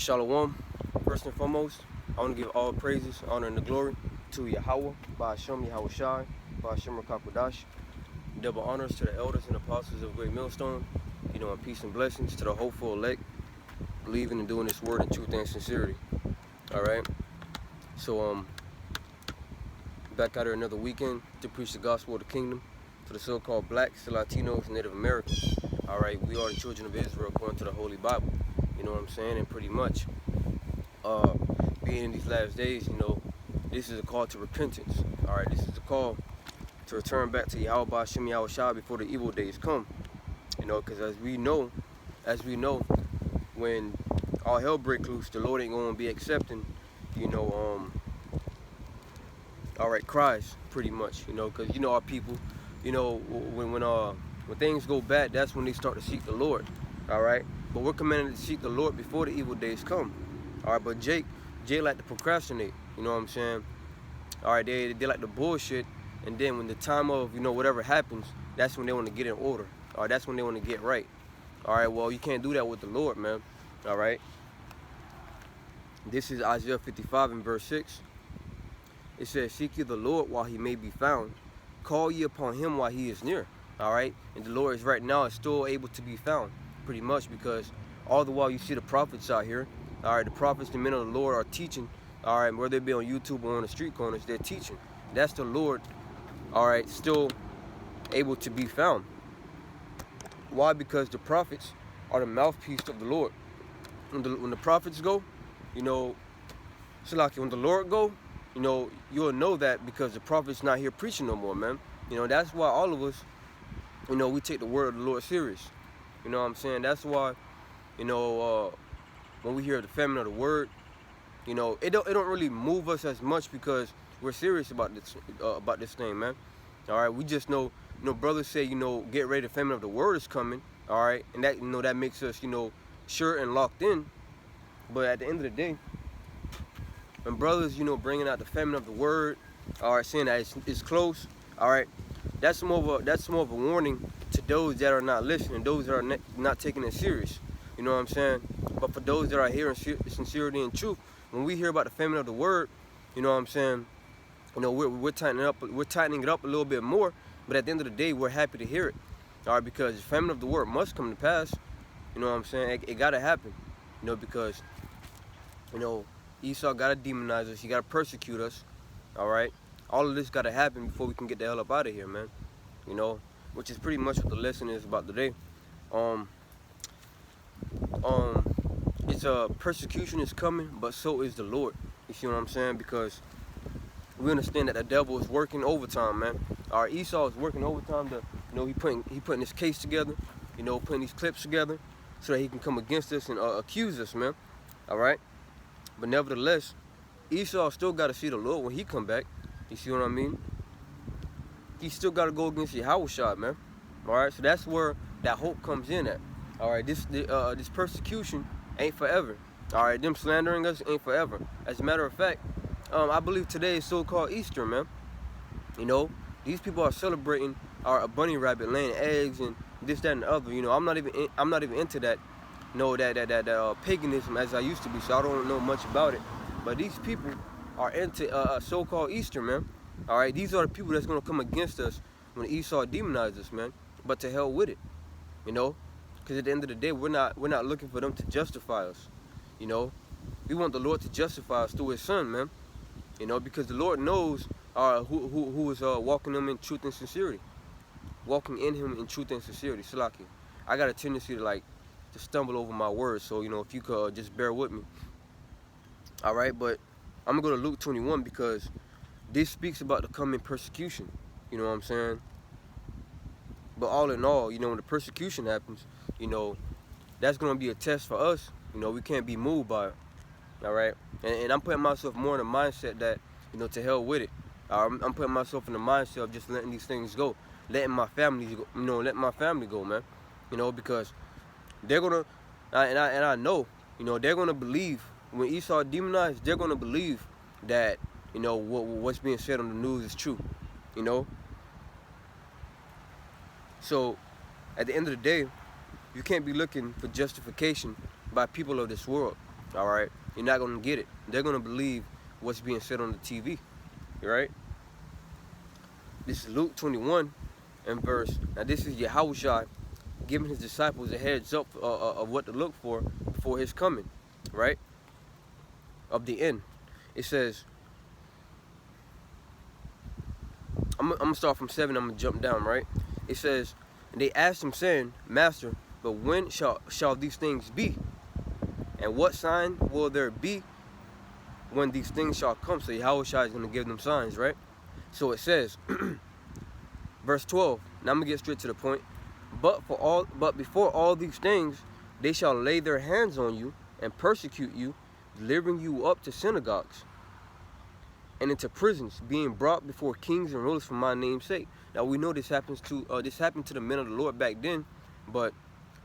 Shalom. First and foremost, I want to give all praises, honor, and the glory to Yahweh, Ba'ashem Yahweh Shai, Ba'ashem Rakakwadash. Double honors to the elders and apostles of Great Millstone, and peace and blessings to the hopeful elect, believing and doing this word in truth and sincerity. Alright? So, back out here another weekend to preach the gospel of the kingdom to the so-called blacks, the Latinos, and Native Americans. Alright, we are the children of Israel according to the Holy Bible. You know what I'm saying? And pretty much, being in these last days, this is a call to repentance. Alright, this is a call to return back to Yahweh Ba'ashem Yahweh Shai before the evil days come. Because as we know, when all hell break loose, the Lord ain't going to be accepting, cries, pretty much, because, our people, when things go bad, that's when they start to seek the Lord, all right? But we're commanded to seek the Lord before the evil days come, all right? But Jay like to procrastinate, you know what I'm saying? All right, they like to bullshit, and then when the time of, whatever happens, that's when they want to get in order, all right? That's when they want to get right, all right? Well, you can't do that with the Lord, man, all right? This is Isaiah 55 and verse 6. It says, seek ye the Lord while he may be found. Call ye upon him while he is near. All right? And the Lord is right now is still able to be found, pretty much, because all the while you see the prophets out here. All right, the prophets, the men of the Lord are teaching. All right, whether they be on YouTube or on the street corners, they're teaching. That's the Lord, all right, still able to be found. Why? Because the prophets are the mouthpiece of the Lord. When the prophets go, it's like when the Lord go, you'll know that because the prophet's not here preaching no more, man. That's why all of us, we take the word of the Lord serious. You know what I'm saying? That's why, when we hear the famine of the word, it don't really move us as much because we're serious about this thing, man. All right, we just know, brothers say, get ready, the famine of the word is coming. All right, and that, that makes us, sure and locked in. But at the end of the day, when brothers, bringing out the famine of the word, all right, saying that it's close, all right, that's more of a warning to those that are not listening, those that are not taking it serious. You know what I'm saying? But for those that are here in sincerity and truth, when we hear about the famine of the word, you know what I'm saying? We're tightening it up a little bit more. But at the end of the day, we're happy to hear it, all right, because the famine of the word must come to pass. You know what I'm saying? It gotta happen, because Esau gotta demonize us. He gotta persecute us. All right. All of this gotta happen before we can get the hell up out of here, man. Which is pretty much what the lesson is about today. It's persecution is coming, but so is the Lord. You see what I'm saying? Because we understand that the devil is working overtime, man. Our Esau is working overtime to, he putting his case together, putting these clips together so that he can come against us and accuse us, man. All right. But nevertheless, Esau still got to see the Lord when he come back. You see what I mean? He still got to go against Yahweh Shai, man. All right, so that's where that hope comes in at. All right, this persecution ain't forever. All right, them slandering us ain't forever. As a matter of fact, I believe today is so-called Easter, man. These people are celebrating a bunny rabbit laying eggs and this, that, and the other. I'm not even into that. That paganism as I used to be, so I don't know much about it. But these people are into so-called Easter, man. All right, these are the people that's gonna come against us when Esau demonizes us, man. But to hell with it, because at the end of the day, we're not looking for them to justify us. We want the Lord to justify us through His Son, man. Because the Lord knows who is walking them in truth and sincerity, walking in Him in truth and sincerity. Salaki, I got a tendency to stumble over my words, so if you could just bear with me. All right, but I'm gonna go to Luke 21 because this speaks about the coming persecution. You know what I'm saying? But all in all, when the persecution happens, that's gonna be a test for us. We can't be moved by it. All right, and I'm putting myself more in the mindset that to hell with it. I'm putting myself in the mindset of just letting these things go, letting my family go, letting my family go, man. Because they're gonna, and I know, they're gonna believe when Esau demonized. They're gonna believe that what's being said on the news is true. So at the end of the day, you can't be looking for justification by people of this world. All right, you're not gonna get it. They're gonna believe what's being said on the TV. Right? This is Luke 21 and verse. Now this is Yahushua giving his disciples a heads up of what to look for before his coming, right? Of the end. It says, I'm gonna start from 7, I'm gonna jump down, right? It says, and they asked him, saying, Master, but when shall these things be? And what sign will there be when these things shall come? So Yahushua is gonna give them signs, right? So it says, verse 12. Now I'm gonna get straight to the point. But before all these things, they shall lay their hands on you and persecute you, delivering you up to synagogues and into prisons, being brought before kings and rulers for my name's sake. Now we know this happened to the men of the Lord back then, but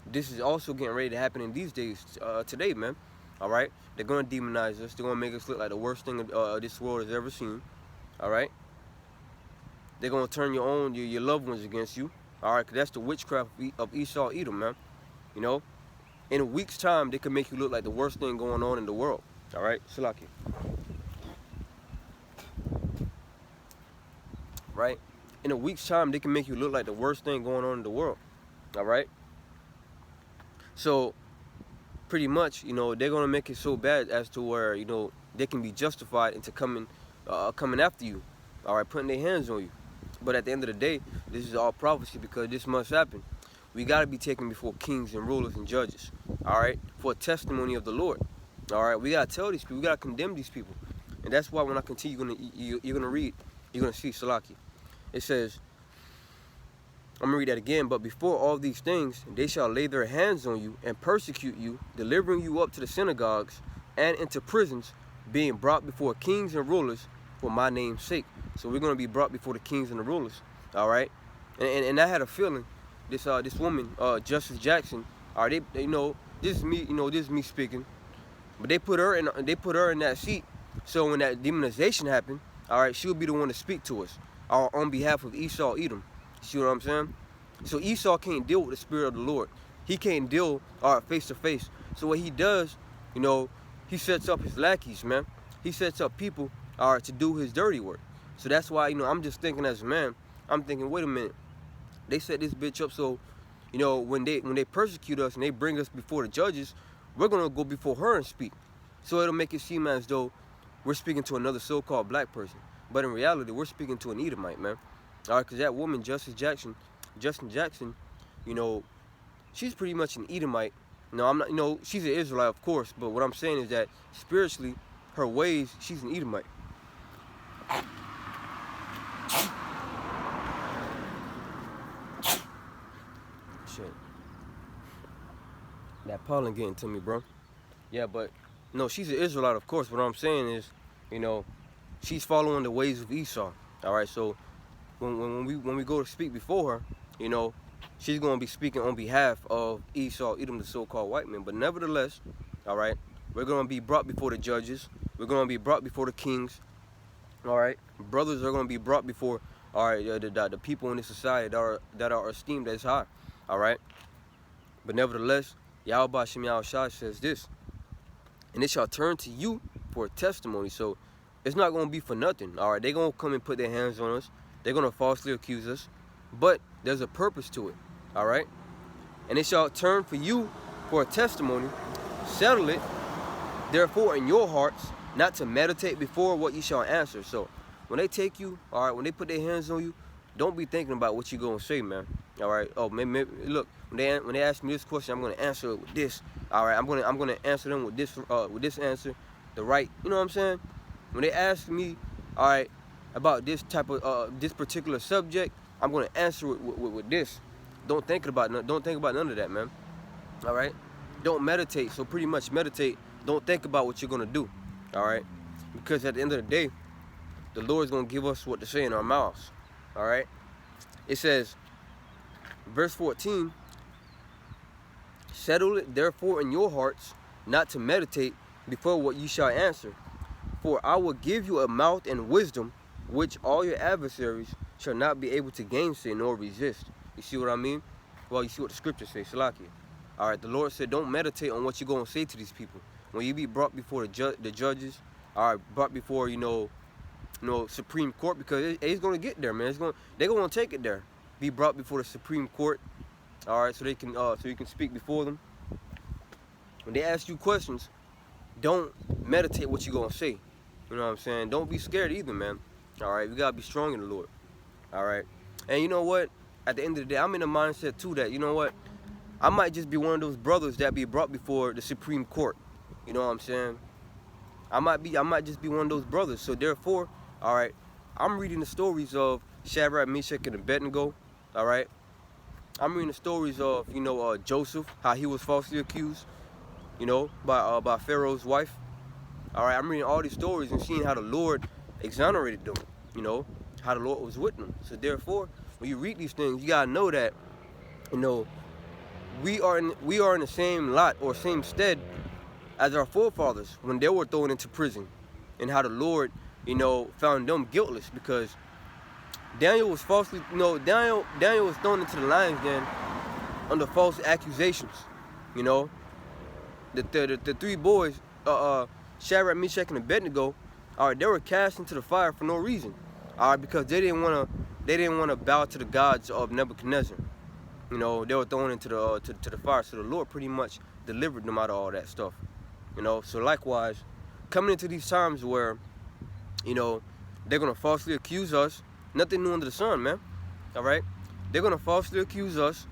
this is also getting ready to happen in these days, today, man. All right, they're gonna demonize us. They're gonna make us look like the worst thing this world has ever seen. All right, they're gonna turn your loved ones against you. All right, because that's the witchcraft of Esau, Edom, man. You know, in a week's time, they can make you look like the worst thing going on in the world. All right, Salaki. Right? In a week's time, they can make you look like the worst thing going on in the world. All right? So, pretty much, you know, they're going to make it so bad as to where, you know, they can be justified into coming after you. All right, putting their hands on you. But at the end of the day, this is all prophecy because this must happen. We got to be taken before kings and rulers and judges. All right? For a testimony of the Lord. All right? We got to tell these people. We got to condemn these people. And that's why when I continue, you're going to read, you're going to see Salaki. It says, I'm going to read that again. But before all these things, they shall lay their hands on you and persecute you, delivering you up to the synagogues and into prisons, being brought before kings and rulers for my name's sake. So we're going to be brought before the kings and the rulers. All right? And I had a feeling, this woman, Justice Jackson, all right, they know, this is me speaking. But they put her in that seat. So when that demonization happened, all right, she'll be the one to speak to us on behalf of Esau, Edom. See what I'm saying? So Esau can't deal with the spirit of the Lord. He can't deal face to face. So what he does, you know, he sets up his lackeys, man. He sets up people, all right, to do his dirty work. So that's why, you know, I'm just thinking as a man, I'm thinking, wait a minute. They set this bitch up so, you know, when they persecute us and they bring us before the judges, we're going to go before her and speak. So it'll make it seem as though we're speaking to another so-called black person. But in reality, we're speaking to an Edomite, man. All right, because that woman, Justin Jackson, you know, she's pretty much an Edomite. No, I'm not, you know, she's an Israelite, of course. But what I'm saying is that spiritually, her ways, she's an Edomite. Shit. That pollen getting to me, bro. Yeah, but no, she's an Israelite, of course. What I'm saying is, you know, she's following the ways of Esau. All right, so when we go to speak before her, you know, she's going to be speaking on behalf of Esau, Edom, the so-called white man. But nevertheless, all right, we're going to be brought before the judges. We're going to be brought before the kings. All right, brothers are going to be brought before, all right, the people in this society that are esteemed as high. All right, but nevertheless, Yahweh Shem Yahushua says this, and it shall turn to you for a testimony. So it's not going to be for nothing. All right, they're going to come and put their hands on us. They're going to falsely accuse us. But there's a purpose to it. All right, and it shall turn for you for a testimony. Settle it, therefore, in your hearts, not to meditate before what you shall answer. So when they take you, all right, when they put their hands on you, don't be thinking about what you're going to say, man. All right. Oh, maybe look, when they ask me this question, I'm going to answer it with this. All right. I'm going to answer them with this answer, the right. You know what I'm saying? When they ask me, all right, about this type of this particular subject, I'm going to answer it with this. Don't think about none of that, man. All right. Don't meditate. So pretty much meditate. Don't think about what you're going to do. All right. Because at the end of the day, the Lord's going to give us what to say in our mouths. All right. It says, verse 14, settle it therefore in your hearts, not to meditate before what you shall answer. For I will give you a mouth and wisdom, which all your adversaries shall not be able to gainsay nor resist. You see what I mean? Well, you see what the scriptures say, Salakia. All right, the Lord said, don't meditate on what you're going to say to these people. when you be brought before the judges, or brought before, Supreme Court, because it's gonna get there, man. They're gonna take it there. Be brought before the Supreme Court, all right, so you can speak before them. When they ask you questions, don't meditate what you gonna say. You know what I'm saying? Don't be scared either, man. All right, we gotta be strong in the Lord. All right, and you know what? At the end of the day, I'm in a mindset too that, you know what? I might just be one of those brothers that be brought before the Supreme Court. You know what I'm saying? I might just be one of those brothers. So therefore, all right, I'm reading the stories of Shadrach, Meshach, and Abednego. All right, I'm reading the stories of, Joseph, how he was falsely accused, by Pharaoh's wife. All right, I'm reading all these stories and seeing how the Lord exonerated them. How the Lord was with them. So therefore, when you read these things, you gotta know that, we are in the same lot or same stead as our forefathers when they were thrown into prison, and how the Lord, found them guiltless, because Daniel was falsely, Daniel was thrown into the lion's den under false accusations. The three boys, Shadrach, Meshach, and Abednego, all right, they were cast into the fire for no reason, all right, because they didn't want to bow to the gods of Nebuchadnezzar. They were thrown into the fire. So the Lord pretty much delivered them out of all that stuff. So likewise, coming into these times where, they're gonna falsely accuse us. Nothing new under the sun, man. All right, they're gonna falsely accuse us,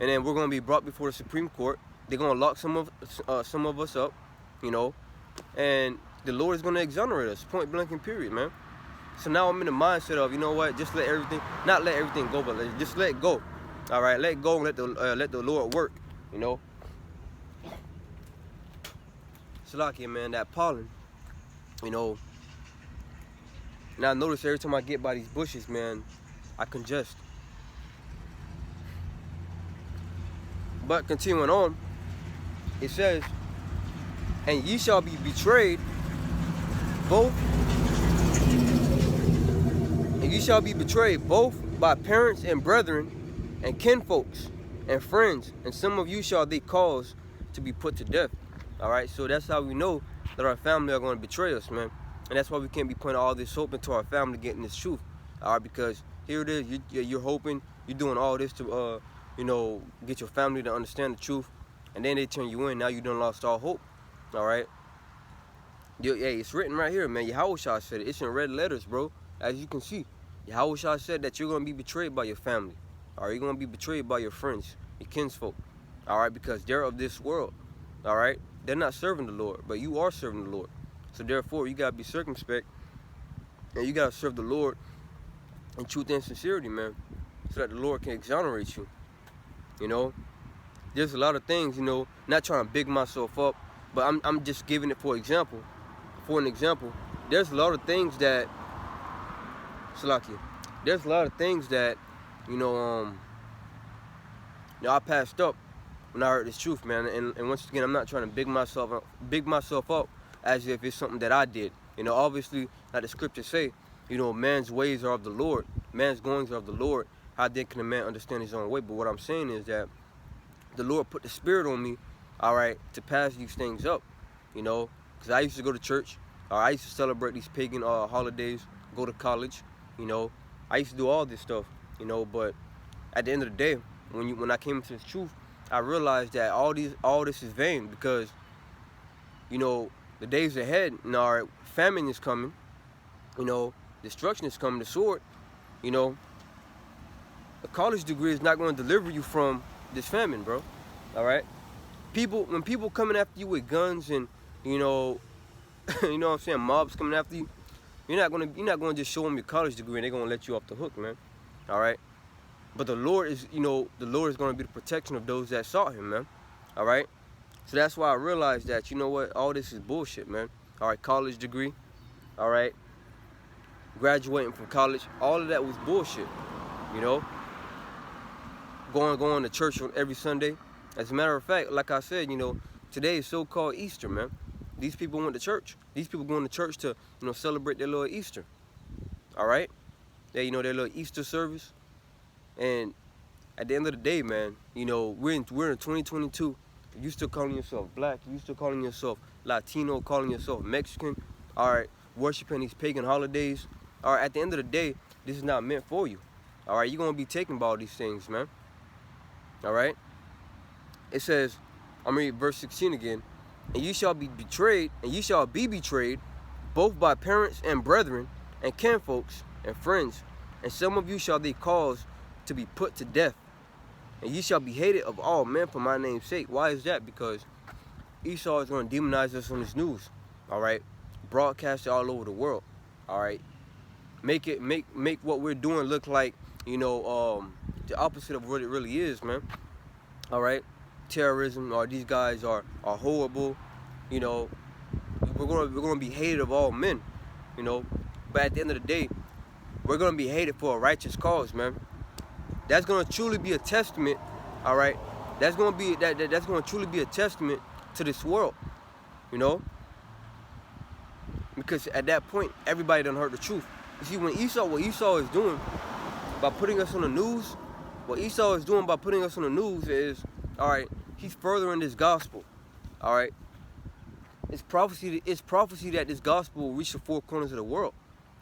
and then we're gonna be brought before the Supreme Court. They're gonna lock some of us up, and the Lord is gonna exonerate us, point blank and period, man. So now I'm in the mindset of, just not let everything go, but just let go. All right, let go and let the Lord work. Salakia, man, that pollen, and I notice every time I get by these bushes, man, I congest. But continuing on, it says, and ye shall be betrayed both by parents and brethren and kinfolks and friends, and some of you shall they cause to be put to death. All right, so that's how we know that our family are going to betray us, man. And that's why we can't be putting all this hope into our family getting this truth. All right, because here it is, you're hoping, you're doing all this to, get your family to understand the truth, and then they turn you in. Now you done lost all hope. All right. Hey, it's written right here, man. Yahushua said it. It's in red letters, bro. As you can see, Yahushua said that you're going to be betrayed by your family. All right, you're going to be betrayed by your friends, your kinsfolk. All right, because they're of this world. All right, they're not serving the Lord, but you are serving the Lord. So therefore, you got to be circumspect, and you got to serve the Lord in truth and sincerity, man, so that the Lord can exonerate you. There's a lot of things, not trying to big myself up, but I'm just giving it for example. For an example, there's a lot of things that, Salakia, there's a lot of things that, I passed up when I heard this truth, man. And once again, I'm not trying to big myself up as if it's something that I did. Obviously, like the scriptures say, man's ways are of the Lord, man's goings are of the Lord. How then can a man understand his own way? But what I'm saying is that the Lord put the spirit on me, all right, to pass these things up, because I used to go to church, I used to celebrate these pagan holidays, go to college, I used to do all this stuff, but at the end of the day, when I came into this truth, I realized that all this is vain, because, the days ahead, all right, famine is coming, destruction is coming, the sword, a college degree is not going to deliver you from this famine, bro. All right, when people coming after you with guns and you know what I'm saying, mobs coming after you, you're not gonna just show them your college degree and they're gonna let you off the hook, man. All right, but the Lord is gonna be the protection of those that sought Him, man. All right, so that's why I realized that all this is bullshit, man. All right, college degree, all right, graduating from college, all of that was bullshit, going to church on every Sunday. As a matter of fact, like I said, today is so-called Easter, man. These people went to church. These people going to church to, celebrate their little Easter. All right? Their little Easter service. And at the end of the day, man, we're in 2022. You still calling yourself black. You still calling yourself Latino, calling yourself Mexican. All right, worshiping these pagan holidays. All right, at the end of the day, this is not meant for you. All right, you're going to be taken by all these things, man. All right. It says, I'm reading verse 16 again. And you shall be betrayed, both by parents and brethren, and kinfolks, and friends. And some of you shall they cause to be put to death. And ye shall be hated of all men for my name's sake. Why is that? Because Esau is going to demonize us on his news. All right. Broadcast it all over the world. All right. Make what we're doing look like, you know, the opposite of what it really is, man. All right. Terrorism, or these guys are horrible. You know, we're gonna be hated of all men. You know, but at the end of the day, we're gonna be hated for a righteous cause, man. That's gonna truly be a testament. All right. That's gonna be that's gonna truly be a testament to this world. You know, because at that point, everybody done heard the truth. You see, what Esau is doing by putting us on the news, is, all right, he's furthering this gospel. All right. It's prophecy that this gospel will reach the four corners of the world,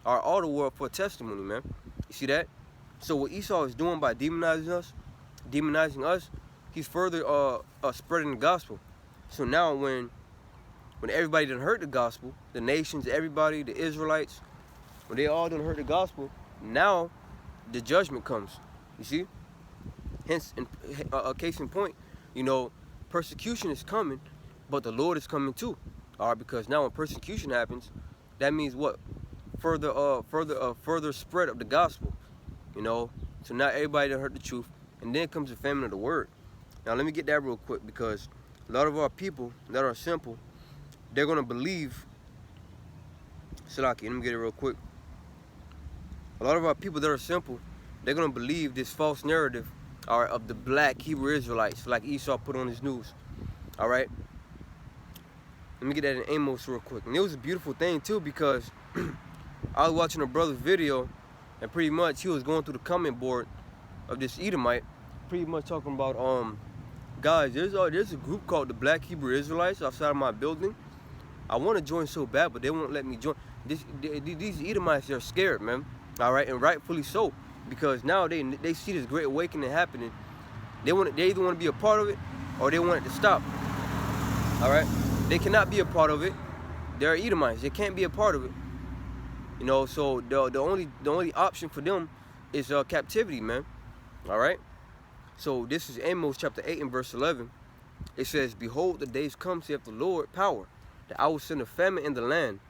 or all the world, for testimony, man. You see that? So what Esau is doing by demonizing us, he's further spreading the gospel. So now when everybody done heard the gospel, the nations, everybody, the Israelites, when they all done heard the gospel, now the judgment comes. You see? Hence, a case in point, you know, persecution is coming, but the Lord is coming too. All right, because now when persecution happens, that means what? Further spread of the gospel. You know, so now everybody done heard the truth, and then comes the famine of the word. Now let me get that real quick, because a lot of our people that are simple, they're gonna believe. Salaki, let me get it real quick. A lot of our people that are simple, they're gonna believe this false narrative, all right, of the black Hebrew Israelites, like Esau put on his news. All right. Let me get that in Amos real quick. And it was a beautiful thing too, because I was watching a brother's video, and pretty much he was going through the comment board of this Edomite, pretty much talking about guys, there's a group called the Black Hebrew Israelites outside of my building. I want to join so bad, but they won't let me join. These Edomites, they're scared, man. All right, and rightfully so, because now they see this great awakening happening. They either want to be a part of it, or they want it to stop. All right, they cannot be a part of it. They're Edomites. They can't be a part of it. You know, so the only option for them is captivity, man. All right. So this is Amos chapter 8 and verse 11. It says, "Behold, the days come, saith the Lord, power, that I will send a famine in the land,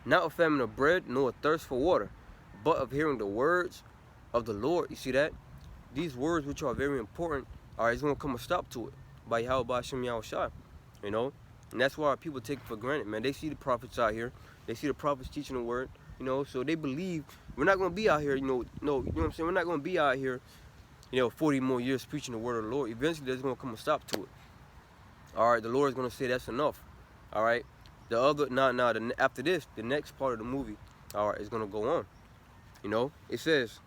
not a famine of bread, nor a thirst for water, but of hearing the words of the Lord." You see that? These words, which are very important, are it's going to come a stop to it by Yahweh Hashem Yahushua. You know, and that's why our people take it for granted, man. They see the prophets out here. They see the prophets teaching the word. You know, so they believe we're not going to be out here, you know what I'm saying? We're not going to be out here, 40 more years preaching the word of the Lord. Eventually, there's going to come a stop to it. All right, the Lord is going to say that's enough. All right, after this, the next part of the movie, all right, is going to go on. You know, it says,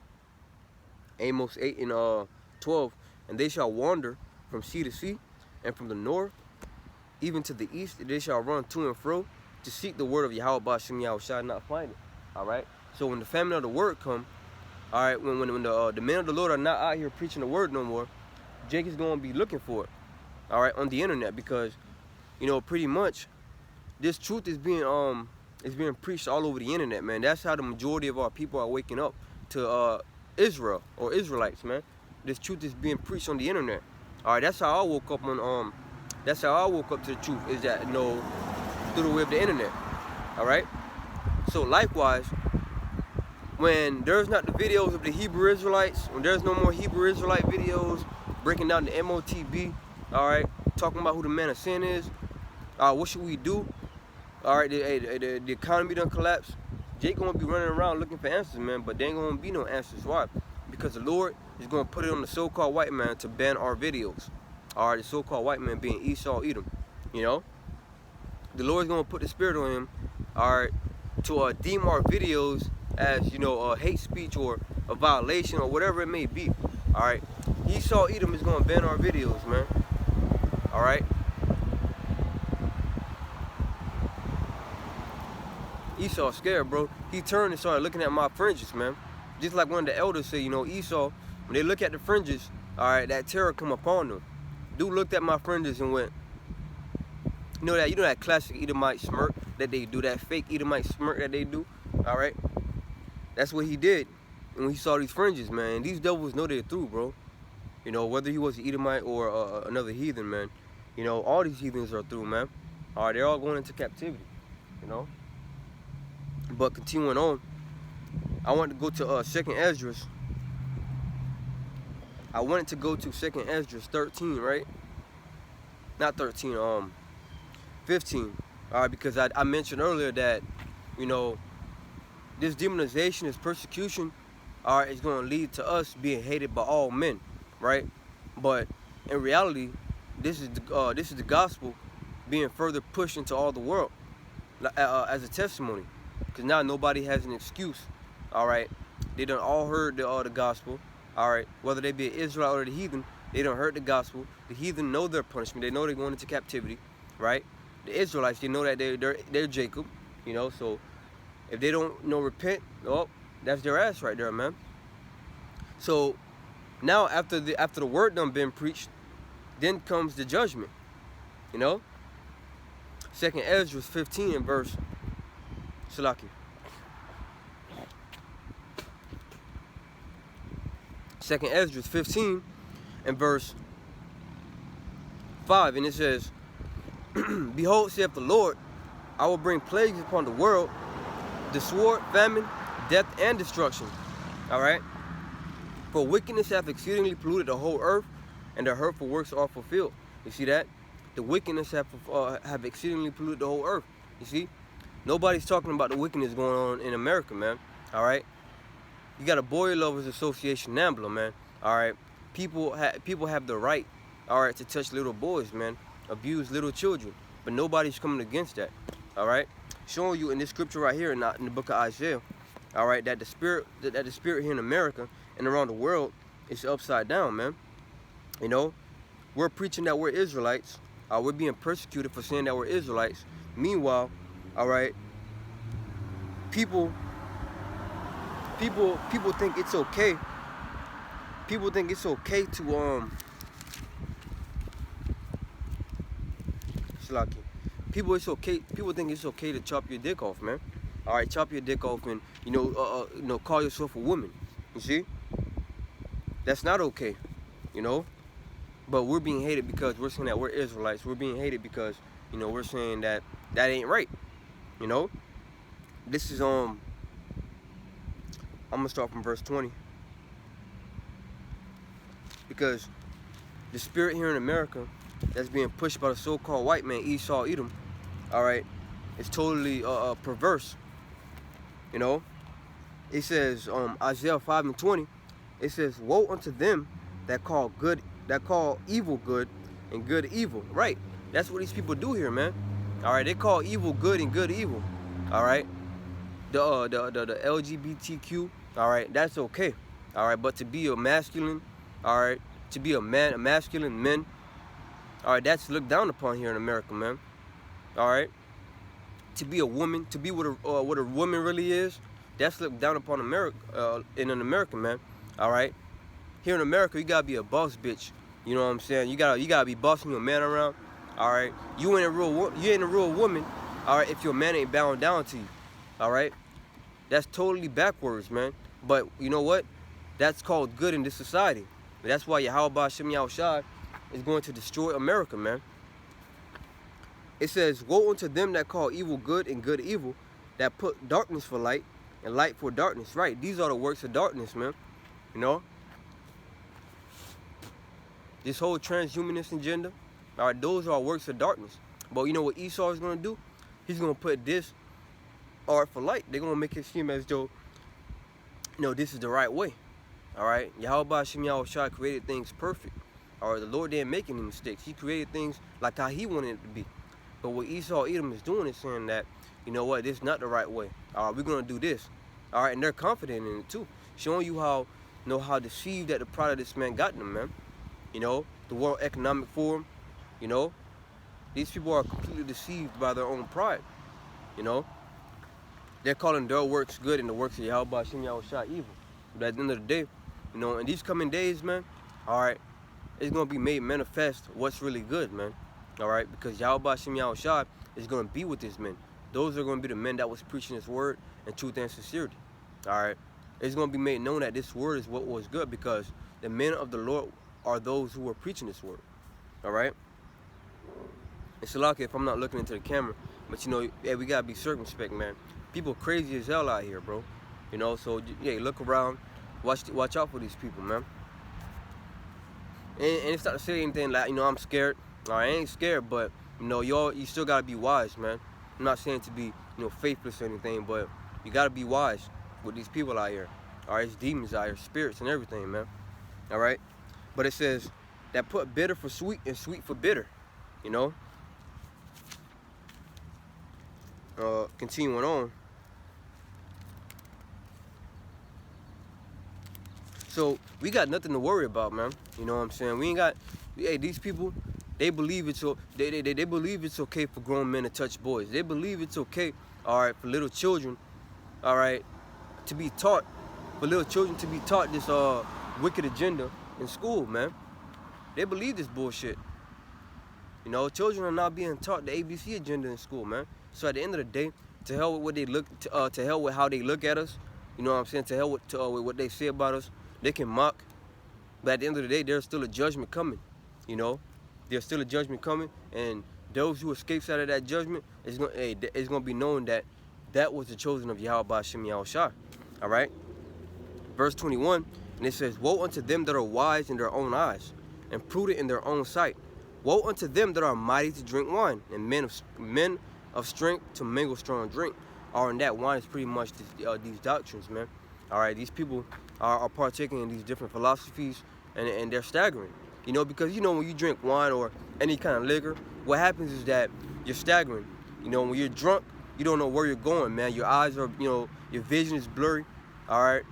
Amos 8 and 12, "And they shall wander from sea to sea, and from the north, even to the east, they shall run to and fro, to seek the word of Yahweh Ba'ashem Yahushua, not find it." All right, so when the famine of the word come, all right, when the men of the Lord are not out here preaching the word no more, Jake is going to be looking for it, all right, on the internet, because, pretty much this truth is being preached all over the internet, man. That's how the majority of our people are waking up to Israel or Israelites, man. This truth is being preached on the internet. All right, that's how I woke up on that's how I woke up to the truth, is that through the way of the internet. All right. So likewise, when there's not the videos of the Hebrew Israelites, when there's no more Hebrew Israelite videos breaking down the MOTB, all right, talking about who the man of sin is, what should we do? All right, the economy done collapsed. Jake gonna be running around looking for answers, man, but there ain't gonna be no answers. Why? Because the Lord is gonna put it on the so-called white man to ban our videos. All right, the so-called white man being Esau, Edom. The Lord's gonna put the spirit on him, all right, to deem our videos as hate speech or a violation or whatever it may be. All right, Esau, Edom is gonna ban our videos, man. All right, Esau scared, bro. He turned and started looking at my fringes, man. Just like one of the elders say, you know, Esau, when they look at the fringes, all right, that terror come upon them. Dude looked at my fringes and went, you know that classic Edomite smirk that they do, that fake Edomite smirk that they do, all right? That's what he did when he saw these fringes, man. These devils know they're through, bro. You know, whether he was an Edomite or another heathen, man. You know, all these heathens are through, man. All right, they're all going into captivity, you know. But continuing on, I wanted to go to 2nd Esdras. I wanted to go to 2nd Esdras 13, right? Not 13, 15. All right, because I mentioned earlier that, you know, this demonization, this persecution, all right, is going to lead to us being hated by all men, right? But in reality, this is the gospel being further pushed into all the world as a testimony, because now nobody has an excuse. All right, they done all heard the gospel. All right, whether they be an Israelite or the heathen, they done heard the gospel. The heathen know their punishment. They know they're going into captivity, right? The Israelites, they know that they're Jacob, you know. So if they don't repent, oh, that's their ass right there, man. So now after the word done been preached, then comes the judgment, you know. 2nd Esdras 15 and verse Salaki. 2nd Esdras 15 and verse 5, and it says, Behold, saith the Lord, I will bring plagues upon the world, the sword, famine, death, and destruction. All right? For wickedness hath exceedingly polluted the whole earth, and their hurtful works are fulfilled. You see that? The wickedness have exceedingly polluted the whole earth. You see? Nobody's talking about the wickedness going on in America, man. All right? You got a Boy Lovers Association NAMBLA, man. All right? People have the right, all right, to touch little boys, man. Abuse little children. But nobody's coming against that. All right? Showing you in this scripture right here in the book of Isaiah, all right, that the spirit here in America and around the world is upside down, man. You know, we're preaching that we're Israelites. We're being persecuted for saying that we're Israelites. Meanwhile, all right, people think it's okay. People think it's okay to People think it's okay to chop your dick off, man. All right, chop your dick off and you know call yourself a woman. You see, that's not okay, you know. But we're being hated because we're saying that we're Israelites. We're being hated because, you know, we're saying that ain't right. You know, this is I'm gonna start from verse 20, because the spirit here in America that's being pushed by the so-called white man, Esau, Edom, all right, it's totally perverse. You know, it says Isaiah 5 and 20, it says, woe unto them that call evil good and good evil. Right, that's what these people do here, man. All right, they call evil good and good evil. All right, the LGBTQ, all right, that's okay. All right, but to be a masculine, all right, to be a masculine men, all right, that's looked down upon here in America, man. All right, to be a woman, to be what a woman really is, that's looked down upon America, in an American, man. All right, here in America, you gotta be a boss bitch. You know what I'm saying? You gotta be bossing your man around. All right, you ain't a real woman. All right, if your man ain't bowing down to you. All right, that's totally backwards, man. But you know what? That's called good in this society. That's why Yahweh Shem Yahushai is going to destroy America, man. It says, woe unto them that call evil good and good evil, that put darkness for light and light for darkness. Right, these are the works of darkness, man. You know, this whole transhumanist agenda, all right, those are works of darkness. But you know what Esau is going to do? He's going to put this art for light. They're going to make it seem as though, you know, this is the right way. All right, Yahweh Shem Yahushai created things perfect. All right, the Lord didn't make any mistakes. He created things like how he wanted it to be. But what Esau Edom is doing is saying that, you know what, this is not the right way. All right, we're going to do this. All right, and they're confident in it too. Showing you how, you know, how deceived that the pride of this man got them, man. You know, the World Economic Forum, you know, these people are completely deceived by their own pride, you know. they're calling their works good and the works of Yahweh Shem Yahushua evil. But at the end of the day, you know, in these coming days, man, all right, it's going to be made manifest what's really good, man. All right, because Yahweh Shem Yahushua is going to be with his men. Those are going to be the men that was preaching his word in truth and sincerity. All right, it's going to be made known that this word is what was good, because the men of the Lord are those who are preaching this word. All right. It's a lot if I'm not looking into the camera, but you know, yeah, we gotta be circumspect, man. People crazy as hell out here, bro. You know, so yeah, look around, watch out for these people, man. And it's not to say anything like, you know, I'm scared. I ain't scared, but you know, you still gotta be wise, man. I'm not saying to be, you know, faithless or anything, but you gotta be wise with these people out here. All right, it's demons out here, spirits and everything, man. All right, but it says that put bitter for sweet and sweet for bitter, you know. Continuing on. So we got nothing to worry about, man. You know what I'm saying? We ain't got. Hey, these people, they believe it's they believe it's okay for grown men to touch boys. They believe it's okay, all right, for little children, all right, to be taught, for little children to be taught this wicked agenda in school, man. They believe this bullshit. You know, children are not being taught the ABC agenda in school, man. So at the end of the day, to hell with what they look, to hell with how they look at us. You know what I'm saying? To hell with what they say about us. They can mock, but at the end of the day, there's still a judgment coming. You know, there's still a judgment coming, and those who escapes out of that judgment, it's gonna be known that that was the chosen of Yahweh Shem Yahushua. All right. Verse 21, and it says, "Woe unto them that are wise in their own eyes, and prudent in their own sight. Woe unto them that are mighty to drink wine, and men of strength to mingle strong drink." Or in that wine is pretty much these doctrines, man. All right, these people are partaking in these different philosophies, and they're staggering. You know, because you know when you drink wine or any kind of liquor, what happens is that you're staggering. You know, when you're drunk, you don't know where you're going, man. Your eyes are, you know, your vision is blurry. All right,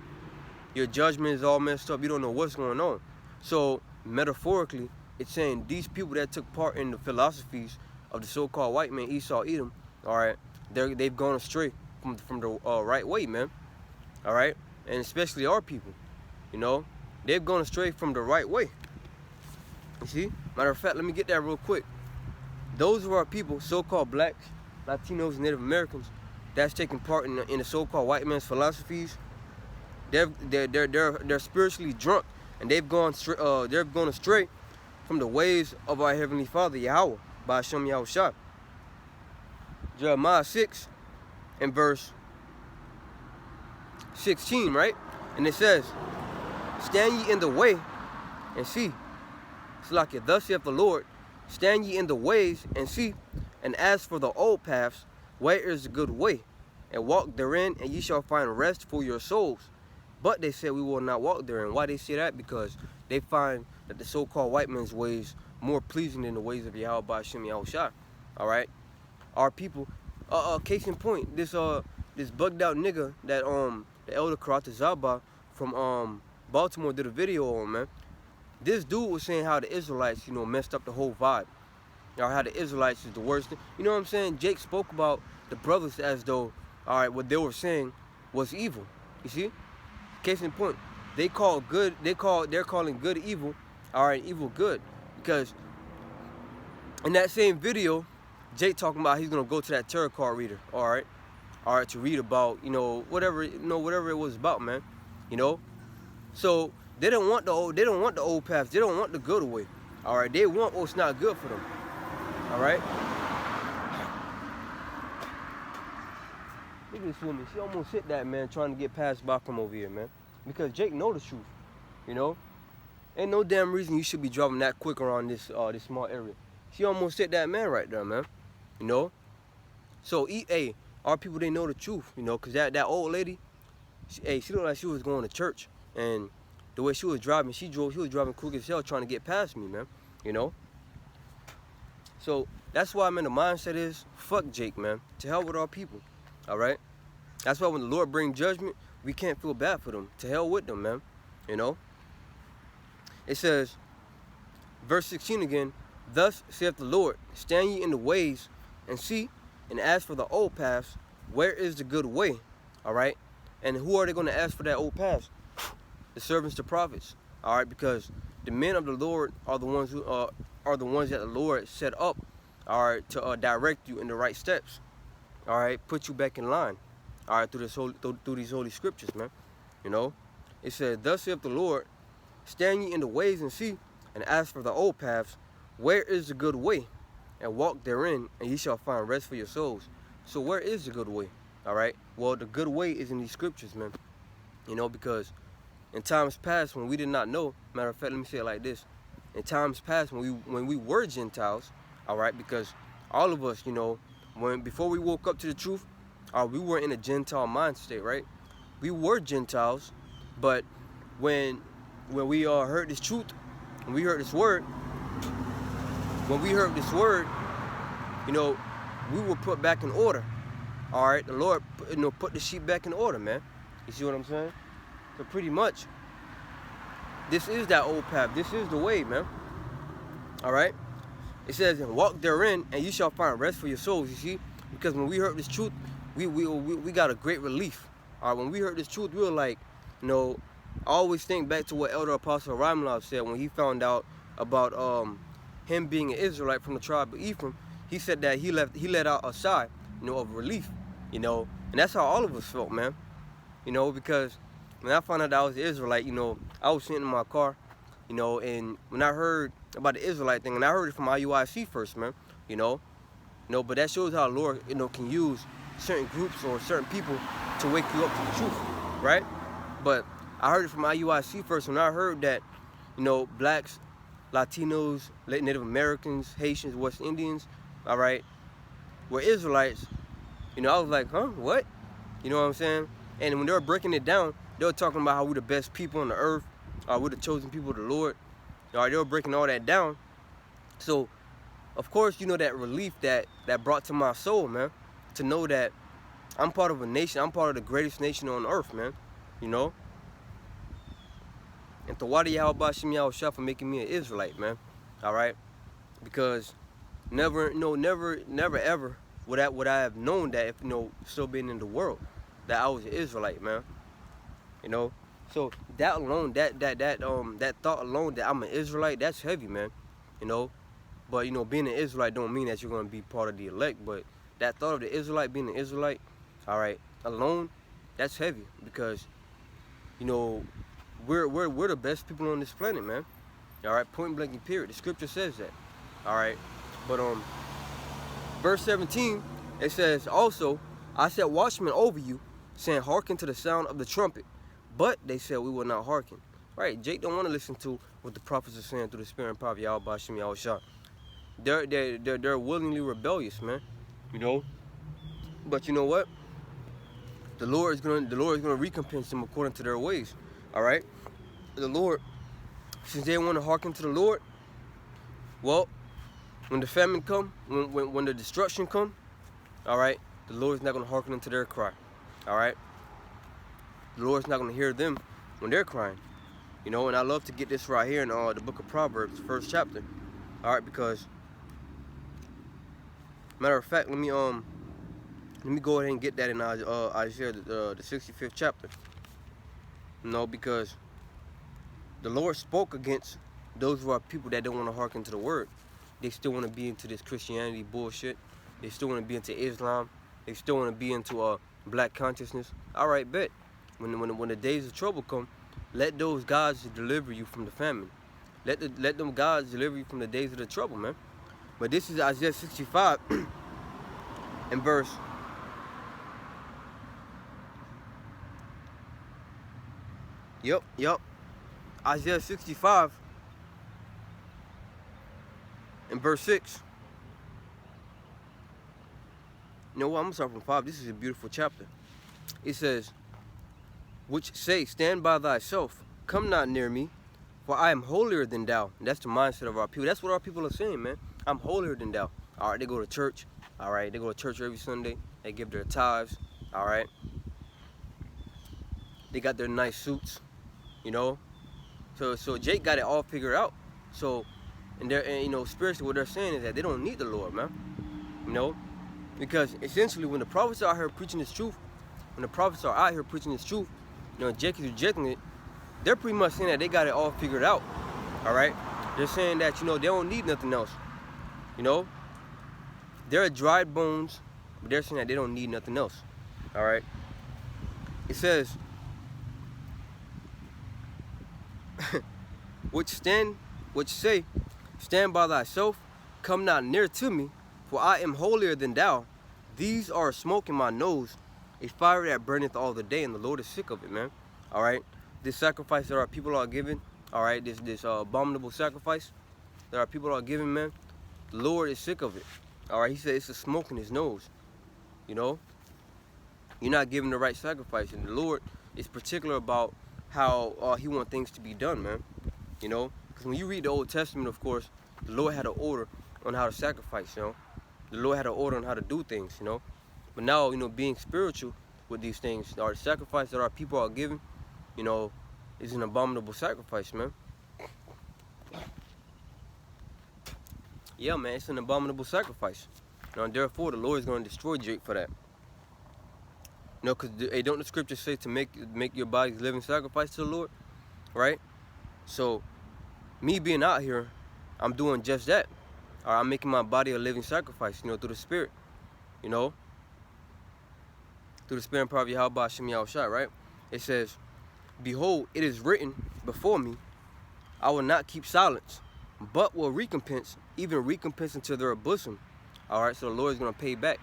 your judgment is all messed up. You don't know what's going on. So metaphorically, it's saying these people that took part in the philosophies of the so-called white man, Esau, Edom, all right, they've gone astray from the right way, man. All right, and especially our people, you know, they've gone astray from the right way. You see, matter of fact, let me get that real quick. Those of our people, so-called blacks, Latinos, Native Americans, that's taking part in the so-called white man's philosophies, they're spiritually drunk, and they've gone astray from the ways of our Heavenly Father, Yahweh, by Hashem Yahushua. Jeremiah 6 and verse 16, right? And it says, "Stand ye in the way and see." It's like it, "Thus saith the Lord, stand ye in the ways and see, and as for the old paths, where is the good way? And walk therein, and ye shall find rest for your souls." But they said, "We will not walk therein." Why they say that? Because they find that the so-called white man's ways more pleasing than the ways of Yahweh Hashem Yahushua. All right, our people. Case in point, this bugged out nigga that the elder Karate Zaba from Baltimore did a video on, man. This dude was saying how the Israelites, you know, messed up the whole vibe. Or how the Israelites is the worst thing. You know what I'm saying? Jake spoke about the brothers as though, all right, what they were saying was evil. You see? Case in point, they're calling good evil, all right, evil good. Because in that same video, Jake talking about he's gonna go to that tarot card reader, all right, to read about, you know, whatever it was about, man. You know? So they don't want the old paths, they don't want the good way. All right, they want what's not good for them. All right. Look at this woman. She almost hit that man trying to get past by from over here, man. Because Jake know the truth. You know, ain't no damn reason you should be driving that quick around this small area. She almost hit that man right there, man. You know. So our people, they know the truth. You know, cause that old lady, she looked like she was going to church, and the way she was driving, she was driving quick as hell trying to get past me, man. You know. So that's why, man, the mindset is, fuck Jake, man. To hell with our people, all right? That's why when the Lord brings judgment, we can't feel bad for them. To hell with them, man, you know? It says, verse 16 again, "Thus saith the Lord, stand ye in the ways and see, and as for the old paths, where is the good way? All right. And who are they going to ask for that old path? The servants, the prophets. All right, because the men of the Lord are the ones who are the ones that the Lord set up, all right, to direct you in the right steps. All right, put you back in line. All right, through these holy scriptures, man. You know, it says, "Thus saith the Lord, stand ye in the ways and see, and ask for the old paths, where is the good way, and walk therein, and ye shall find rest for your souls." So where is the good way? All right. Well, the good way is in these scriptures, man. You know, because in times past when we did not know, matter of fact, let me say it like this. In times past when we were Gentiles, all right, because all of us, you know, before we woke up to the truth, we were in a Gentile mind state, right? We were Gentiles, but when we heard this truth, when we heard this word, you know, we were put back in order. All right, the Lord, put the sheep back in order, man. You see what I'm saying? So pretty much, this is that old path. This is the way, man. All right. It says, "And walk therein, and you shall find rest for your souls." You see, because when we heard this truth, we got a great relief. All right, when we heard this truth, we were like, you know, I always think back to what Elder Apostle Raimlov said when he found out about him being an Israelite from the tribe of Ephraim. He said that he let out a sigh, you know, of relief, you know, and that's how all of us felt, man. You know, because when I found out that I was an Israelite, you know, I was sitting in my car, you know, and when I heard about the Israelite thing, and I heard it from IUIC first, man, you know, but that shows how the Lord, you know, can use certain groups or certain people to wake you up to the truth, right? But I heard it from IUIC first. When I heard that, you know, blacks, Latinos, Native Americans, Haitians, West Indians, all right, were Israelites, you know, I was like, huh, what? You know what I'm saying? And when they were breaking it down, they were talking about how we're the best people on the earth, we're the chosen people of the Lord. All right, they were breaking all that down. So, of course, you know, that relief that brought to my soul, man, to know that I'm part of a nation, I'm part of the greatest nation on earth, man, you know? And Tawadi Yahweh Shem Yahweh for making me an Israelite, man, all right? Because never ever would I have known that if, you know, still being in the world, that I was an Israelite, man, you know? So that alone, that thought alone that I'm an Israelite, that's heavy, man, you know? But, you know, being an Israelite don't mean that you're going to be part of the elect, but that thought of the Israelite being an Israelite, all right, alone, that's heavy because, you know, we're the best people on this planet, man. All right, point blank and period. The scripture says that. All right, but verse 17, it says, "Also, I set watchmen over you, saying, hearken to the sound of the trumpet. But they said, we will not hearken." Right? Jake don't want to listen to what the prophets are saying through the spirit and power of Yahweh Bashem Yahweh. They're willingly rebellious, man. You know. But you know what? The Lord is gonna recompense them according to their ways. All right. The Lord, since they want to hearken to the Lord, well, when the famine come, when the destruction come, all right, the Lord's not gonna hearken unto their cry. All right. The Lord's not gonna hear them when they're crying. You know, and I love to get this right here in the book of Proverbs, 1st chapter. All right, because matter of fact, let me go ahead and get that in Isaiah the 65th chapter. You know, because the Lord spoke against those who are people that don't want to hearken to the word. They still want to be into this Christianity bullshit. They still want to be into Islam. They still want to be into black consciousness. All right, bet. When the days of trouble come, let those gods deliver you from the famine. Let them gods deliver you from the days of the trouble, man. But this is Isaiah 65 and verse. Yep. Isaiah 65 and verse 6. You know what? I'm going to start from 5. This is a beautiful chapter. It says, which say, stand by thyself, come not near me, for I am holier than thou. And that's the mindset of our people. That's what our people are saying, man. I'm holier than thou. All right, they go to church. All right, they go to church every Sunday. They give their tithes. All right. They got their nice suits, you know. So Jake got it all figured out. So, and you know, spiritually, what they're saying is that they don't need the Lord, man. You know, Because essentially, when the prophets are out here preaching this truth, Jake is rejecting it, they're pretty much saying that they got it all figured out. All right? They're saying that, they don't need nothing else. They're dried bones, but they're saying that they don't need nothing else. All right? It says, which say, stand by thyself, come not near to me, for I am holier than thou. These are smoke in my nose, a fire that burneth all the day, and the Lord is sick of it, man. All right? This sacrifice that our people are giving, all right, this abominable sacrifice that our people are giving, man, the Lord is sick of it. All right? He said it's a smoke in his nose. You're not giving the right sacrifice, and the Lord is particular about how he wants things to be done, man. Because when you read the Old Testament, of course, the Lord had an order on how to sacrifice, The Lord had an order on how to do things, But now, being spiritual with these things, the sacrifice that our people are giving, is an abominable sacrifice, man. Yeah, man, it's an abominable sacrifice. And therefore, the Lord is going to destroy Jake for that. Because don't the scriptures say to make your bodies living sacrifice to the Lord, right? So, me being out here, I'm doing just that. I'm making my body a living sacrifice, through the Spirit, through the Spirit and power of Yahweh Hashem Yahushua, right? It says, behold, it is written before me, I will not keep silence, but will recompense, even recompense into their bosom. All right, so the Lord is going to pay back.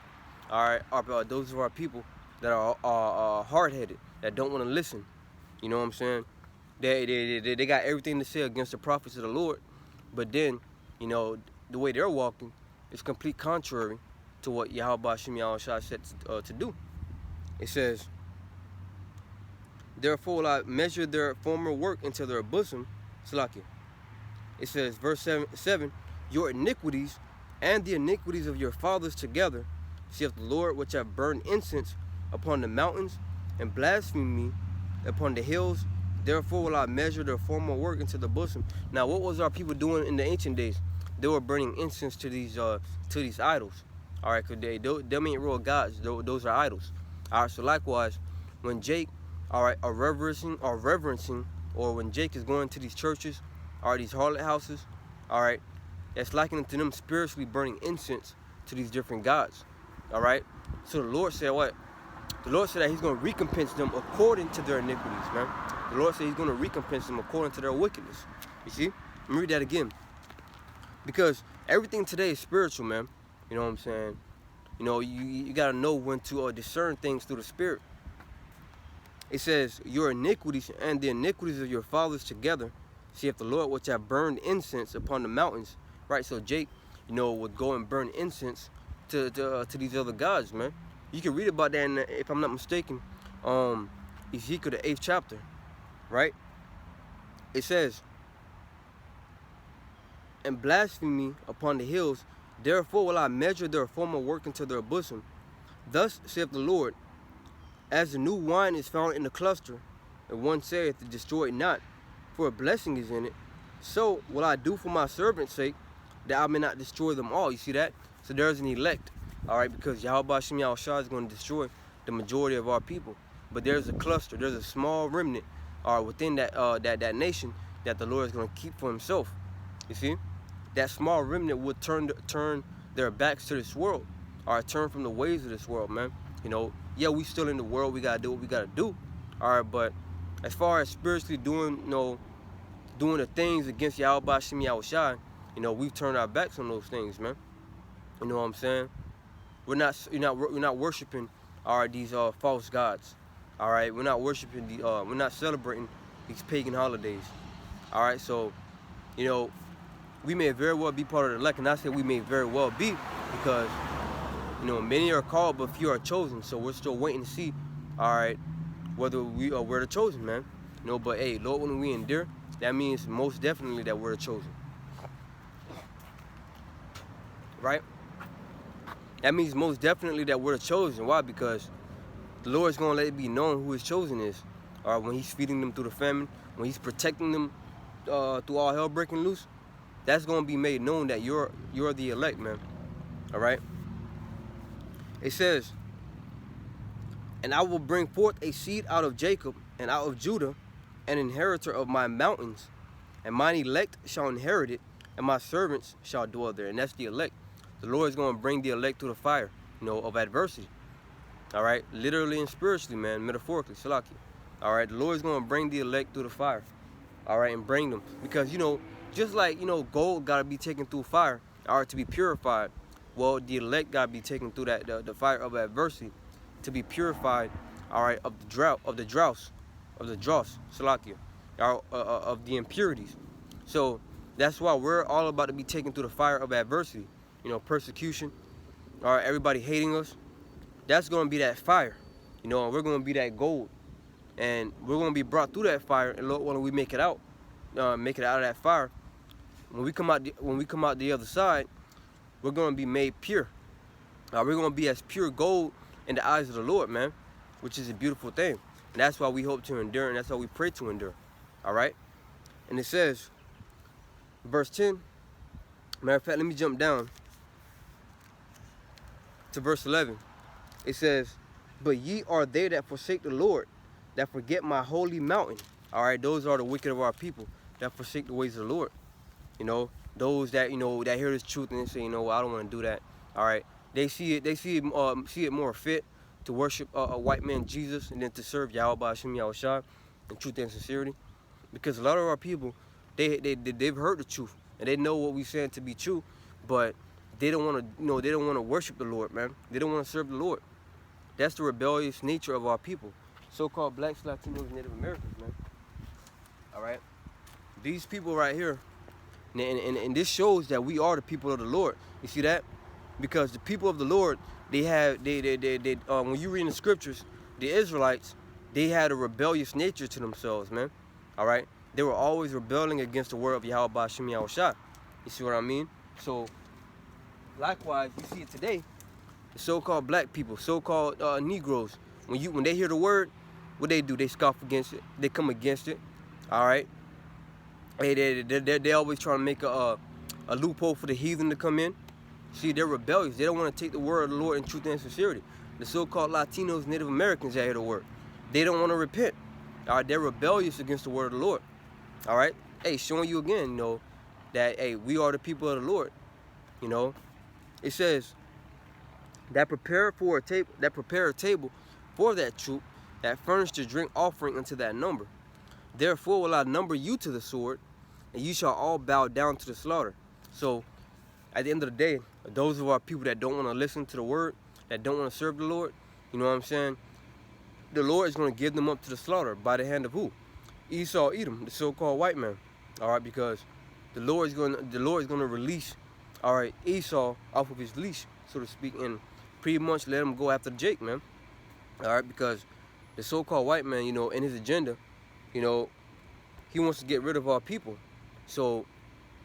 All right, those of our people that are hard-headed, that don't want to listen. You know what I'm saying? They got everything to say against the prophets of the Lord, but then, the way they're walking is complete contrary to what Yahweh Hashem Yahushua said to do. It says, therefore will I measure their former work into their bosom. Salakia. It says, verse 7, your iniquities and the iniquities of your fathers together, saith the Lord, which have burned incense upon the mountains and blasphemed me upon the hills. Therefore will I measure their former work into the bosom. Now, what was our people doing in the ancient days? They were burning incense to these idols. All right, because them ain't real gods. Those are idols. All right, so likewise, when Jake, all right, are reverencing, or when Jake is going to these churches, or these harlot houses, all right, that's likening to them spiritually burning incense to these different gods. All right, so the Lord said what? The Lord said that he's going to recompense them according to their iniquities, man. The Lord said he's going to recompense them according to their wickedness. You see? Let me read that again. Because everything today is spiritual, man. You know what I'm saying? You got to know when to discern things through the Spirit. It says, your iniquities and the iniquities of your fathers together, saith the Lord, which have burned incense upon the mountains. Right? So Jake, would go and burn incense to these other gods, man. You can read about that in, if I'm not mistaken, Ezekiel the 8th chapter, right? It says, and blaspheme me upon the hills, therefore will I measure their former work into their bosom. Thus saith the Lord, as the new wine is found in the cluster, and one saith, destroy it not, for a blessing is in it, so will I do for my servant's sake, that I may not destroy them all. You see that? So there's an elect. All right, because Yahweh Hashem Yahushua is going to destroy the majority of our people. But there's a cluster, there's a small remnant within that nation that the Lord is going to keep for himself. You see? That small remnant would turn their backs to this world, or turn from the ways of this world, man. Yeah, we still in the world, we got to do what we got to do. All right, but as far as spiritually doing the things against Yahweh Hashem Yahushua, we've turned our backs on those things, man. You know what I'm saying? We're not worshiping these false gods. All right, we're not worshiping we're not celebrating these pagan holidays. All right, so we may very well be part of the elect, and I say we may very well be, because many are called but few are chosen. So we're still waiting to see, all right, whether we're the chosen, man. But hey, Lord, when we endure, that means most definitely that we're the chosen, right? That means most definitely that we're the chosen. Why? Because the Lord's going to let it be known who his chosen is. Or when he's feeding them through the famine, when he's protecting them through all hell breaking loose, that's going to be made known that you're the elect, man. All right? It says, and I will bring forth a seed out of Jacob and out of Judah, an inheritor of my mountains, and mine elect shall inherit it, and my servants shall dwell there. And that's the elect. The Lord is going to bring the elect through the fire, of adversity. All right, literally and spiritually, man, metaphorically, Salaki. All right, the Lord is going to bring the elect through the fire. All right, and bring them, because just like gold got to be taken through fire, all right, to be purified. Well, the elect got to be taken through the fire of adversity to be purified. All right, of the dross, Salakia, of the impurities. So that's why we're all about to be taken through the fire of adversity. Persecution. All right, everybody hating us. That's going to be that fire, and we're going to be that gold, and we're going to be brought through that fire. And Lord, when we make it out of that fire, when we come out the other side, we're going to be made pure. We're going to be as pure gold in the eyes of the Lord, man, which is a beautiful thing. And that's why we hope to endure, and that's why we pray to endure. All right? And it says, verse 10, matter of fact, let me jump down to verse 11. It says, but ye are they that forsake the Lord, that forget my holy mountain. All right, those are the wicked of our people that forsake the ways of the Lord. Those that that hear this truth and they say, I don't want to do that. All right, they see it more fit to worship a white man Jesus and then to serve Yahweh Hashem Yahushua in truth and sincerity. Because a lot of our people, they've heard the truth and they know what we're saying to be true, but they don't want to they don't want to worship the Lord, man. They don't want to serve the Lord. That's the rebellious nature of our people, so-called blacks, Latinos, Native Americans, man. All right, these people right here, and this shows that we are the people of the Lord. You see that? Because the people of the Lord, when you read in the scriptures, the Israelites, they had a rebellious nature to themselves, man. All right, they were always rebelling against the word of Yahweh Hashem Yahushua. You see what I mean? So likewise, you see it today. The so-called black people, so-called Negroes, when they hear the word, what they do? They scoff against it. They come against it. All right. They always trying to make a loophole for the heathen to come in. See, they're rebellious. They don't want to take the word of the Lord in truth and sincerity. The so-called Latinos, Native Americans that hear the word, they don't want to repent. All right, they're rebellious against the word of the Lord. All right. Hey, showing you again, that we are the people of the Lord. It says, that prepare a table for that troop, that furnish the drink offering unto that number. Therefore will I number you to the sword, and you shall all bow down to the slaughter. So at the end of the day, those of our people that don't want to listen to the word, that don't want to serve the Lord, you know what I'm saying? The Lord is going to give them up to the slaughter by the hand of who? Esau, Edom, the so-called white man. All right, because the Lord is going to release, all right, Esau off of his leash, so to speak, and pretty much let him go after Jake, man. All right, because the so-called white man, in his agenda, he wants to get rid of our people. So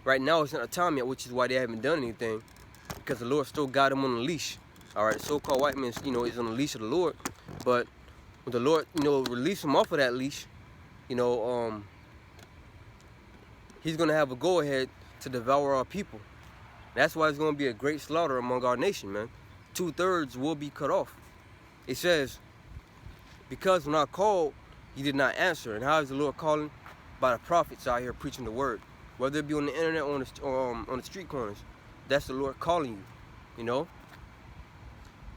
right now it's not a time yet, which is why they haven't done anything, because the Lord still got him on a leash. All right, the so-called white man, is on the leash of the Lord, but when the Lord, release him off of that leash, he's gonna have a go-ahead to devour our people. That's why it's gonna be a great slaughter among our nation, man. 2/3 will be cut off. It says, because when I called, you did not answer. And how is the Lord calling? By the prophets out here preaching the word. Whether it be on the internet or on the street corners. That's the Lord calling you,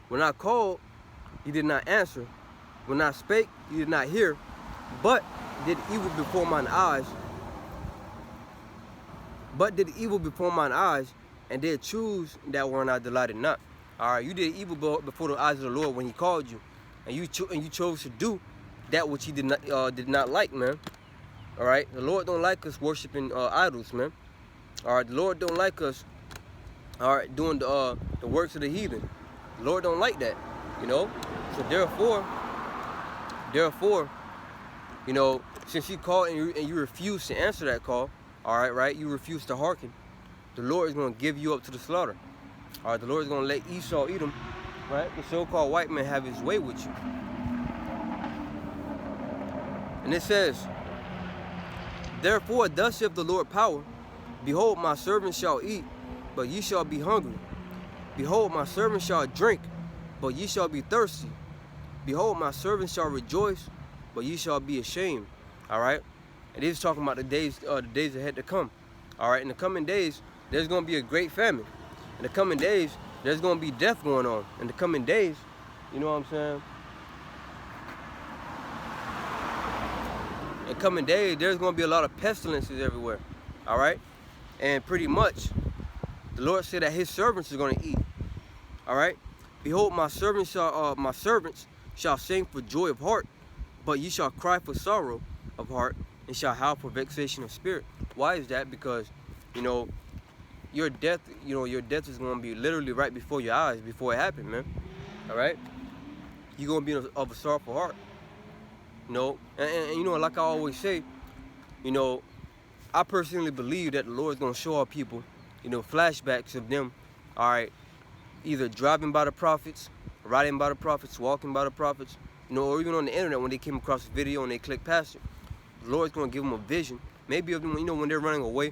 When I called, you did not answer. When I spake, you did not hear. But did evil before mine eyes. And did choose that wherein I delighted not. All right, you did evil before the eyes of the Lord when He called you, and you chose to do that which He did not like, man. All right, the Lord don't like us worshiping idols, man. All right, the Lord don't like us, all right, doing the works of the heathen. The Lord don't like that, So therefore, since He called and you refuse to answer that call, all right, you refuse to hearken. The Lord is going to give you up to the slaughter. All right, the Lord is going to let Esau, Edom, right, the so-called white man, have his way with you. And it says, therefore, thus saith the Lord power, behold, my servant shall eat, but ye shall be hungry. Behold, my servant shall drink, but ye shall be thirsty. Behold, my servants shall rejoice, but ye shall be ashamed. All right? And this is talking about the days ahead to come. All right? In the coming days, there's going to be a great famine. In the coming days, there's going to be death going on. In the coming days, you know what I'm saying? In coming days, there's going to be a lot of pestilences everywhere. All right? And pretty much, the Lord said that his servants are going to eat. All right? Behold, my servants shall sing for joy of heart, but ye shall cry for sorrow of heart, and shall howl for vexation of spirit. Why is that? Because, you know, your death is going to be literally right before your eyes, before it happened, man. All right? You're going to be of a sorrowful heart. You know, and you know, like I always say, you know, I personally believe that the Lord is going to show our people, you know, flashbacks of them, all right, either driving by the prophets, riding by the prophets, walking by the prophets, you know, or even on the internet when they came across a video and they click past it. The Lord's going to give them a vision, maybe of them, you know, when they're running away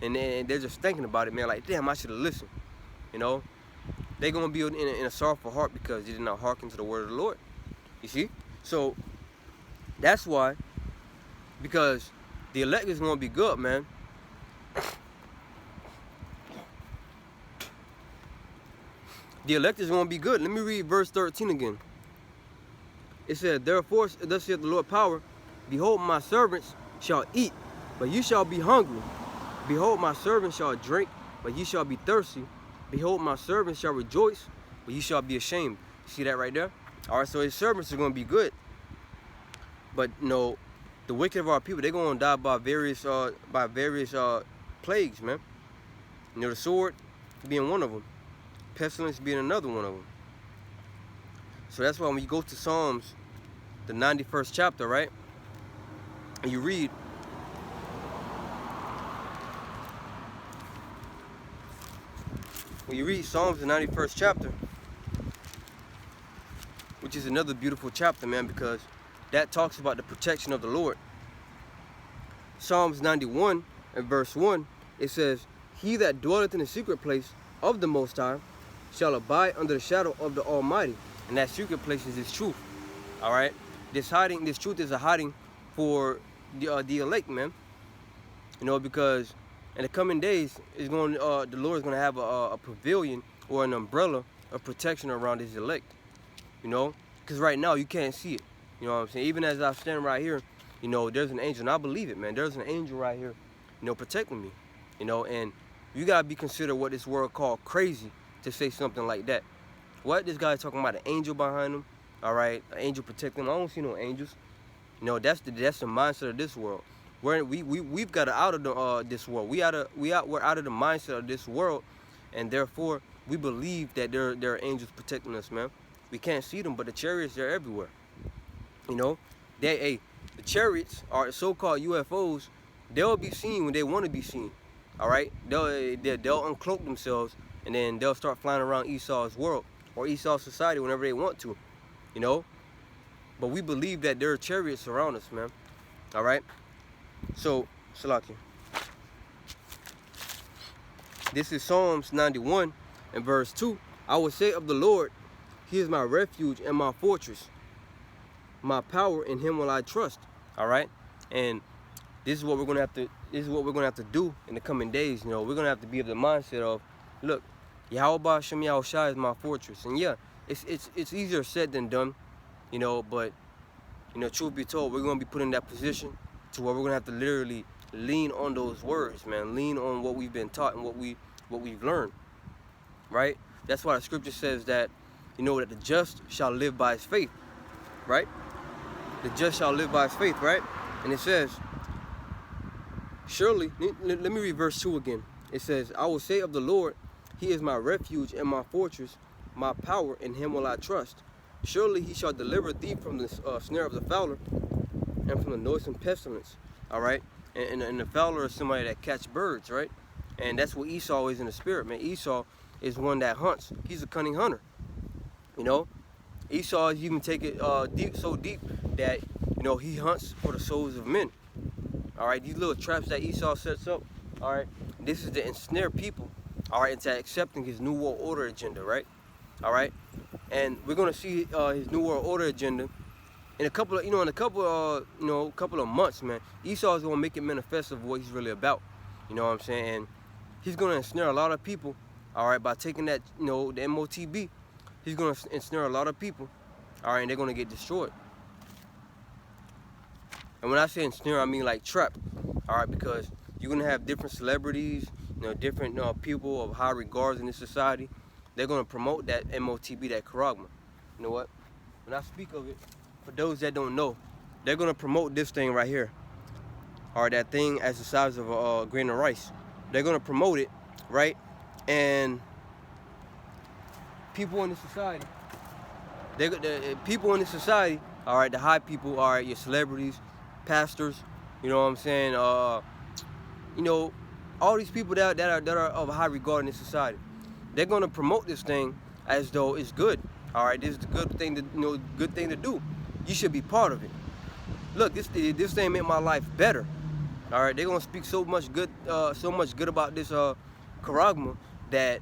and they're just thinking about it, man, like, damn, I should have listened, you know. They're going to be in a sorrowful heart because they did not hearken to the word of the Lord, you see. So that's why, because the elect is going to be good, man. The elect is going to be good. Let me read verse 13 again. It said, therefore, thus saith the Lord power, behold, my servants shall eat, but ye shall be hungry. Behold, my servants shall drink, but ye shall be thirsty. Behold, my servants shall rejoice, but ye shall be ashamed. See that right there? All right, so his servants are going to be good. But, you know, the wicked of our people, they're going to die by various plagues, man. You know, the sword being one of them. Pestilence being another one of them. So that's why when you go to Psalms, the 91st chapter, right? And you read, when you read Psalms, the 91st chapter, which is another beautiful chapter, man, because that talks about the protection of the Lord. Psalms 91 and verse 1, it says, he that dwelleth in the secret place of the Most High shall abide under the shadow of the Almighty. And that secret place is his truth. All right? This truth is a hiding for the elect, man. You know, because in the coming days, the Lord is going to have a pavilion or an umbrella of protection around his elect. You know? Because right now, you can't see it. You know what I'm saying? Even as I stand right here, you know, there's an angel. And I believe it, man. There's an angel right here, you know, protecting me. You know, and you got to be considered what this world called crazy to say something like that. What? This guy talking about an angel behind him. All right, an angel protecting him. I don't see no angels. You know, that's the mindset of this world. We've got out of this world. We're out of the mindset of this world, and therefore we believe that there are angels protecting us, man. We can't see them, but the chariots, they're everywhere. You know, the chariots are so-called UFOs. They'll be seen when they want to be seen. All right, they'll uncloak themselves, and then they'll start flying around Esau's world or Esau's society whenever they want to, you know. But we believe that there are chariots around us, man. All right. So, Salakia. This is Psalms 91 and verse 2. I will say of the Lord, he is my refuge and my fortress. My power, in him will I trust. All right. And this is what we're gonna have to do in the coming days. You know, we're gonna have to be of the mindset of, look, Yahweh Hashem Yahushua is my fortress. And yeah, it's easier said than done, you know, but you know, truth be told, we're gonna be put in that position to where we're gonna have to literally lean on those words, man. Lean on what we've been taught and what we've learned. Right? That's why the scripture says that, you know, that the just shall live by his faith. Right? The just shall live by his faith, right? And it says, surely, let me read verse 2 again. It says, I will say of the Lord, he is my refuge and my fortress, my power, in him will I trust. Surely he shall deliver thee from the snare of the fowler and from the noisome pestilence. All right? And the fowler is somebody that catch birds, right? And that's what Esau is in the spirit, man. Esau is one that hunts. He's a cunning hunter. You know? Esau even take it so deep that, you know, he hunts for the souls of men. All right? These little traps that Esau sets up, all right? This is to ensnare people, all right, into accepting his new world order agenda, right? All right? And we're gonna see his New World Order agenda in a couple of, couple of months, man. Esau is gonna make it manifest of what he's really about. You know what I'm saying? And he's gonna ensnare a lot of people, all right, by taking that, the MOTB. He's gonna ensnare a lot of people, all right, and they're gonna get destroyed. And when I say ensnare, I mean like trap, all right, because you're gonna have different celebrities, different people of high regards in this society. They're gonna promote that MOTB, that charagma. You know what? When I speak of it, for those that don't know, they're gonna promote this thing right here, or that thing as the size of a grain of rice. They're gonna promote it, right? And people in the society, people in the society, all right, the high people, all right, your celebrities, pastors, you know what I'm saying? All these people that are of high regard in this society, they're gonna promote this thing as though it's good. All right, this is the good thing to do. You should be part of it. Look, this thing made my life better. All right, they're gonna speak so much good about this charagma that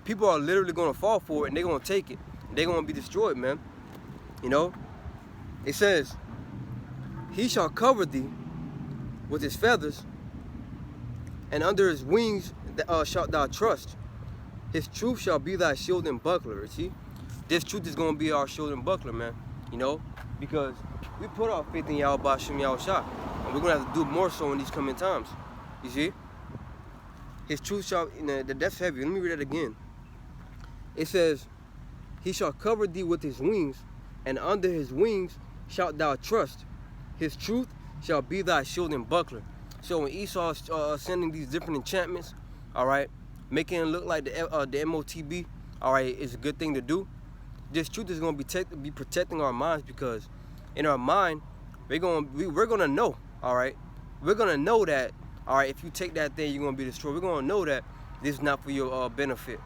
people are literally gonna fall for it, and they're gonna take it. They're gonna be destroyed, man. It says, "He shall cover thee with his feathers, and under his wings shalt thou trust. His truth shall be thy shield and buckler." You see, this truth is gonna be our shield and buckler, man. Because we put our faith in Yahweh Shem Yahushua, and we're gonna have to do more so in these coming times. You see, his truth shall. That's heavy. Let me read that again. It says, "He shall cover thee with his wings, and under his wings shalt thou trust. His truth shall be thy shield and buckler." So when Esau is sending these different enchantments, all right, making it look like the MOTB, all right, is a good thing to do. This truth is going to be protecting our minds, because in our mind, we're gonna know, all right, we're gonna know that, all right, if you take that thing, you're gonna be destroyed. We're gonna know that this is not for your benefit.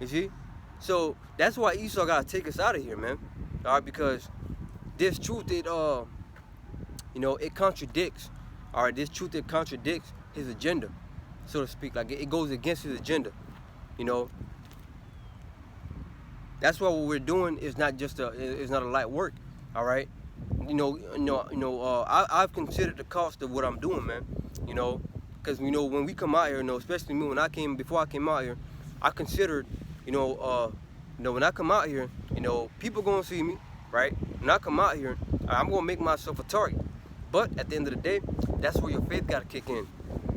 You see, so that's why Esau gotta take us out of here, man. All right, because this truth, it contradicts. All right, this truth, it contradicts his agenda, so to speak. Like it goes against his agenda. That's why what we're doing is not just it's not a light work. All right, I've considered the cost of what I'm doing, man. Because when we come out here, especially me, before I came out here, I considered, when I come out here, people gonna see me, right? When I come out here, I'm gonna make myself a target. But at the end of the day, that's where your faith gotta kick in.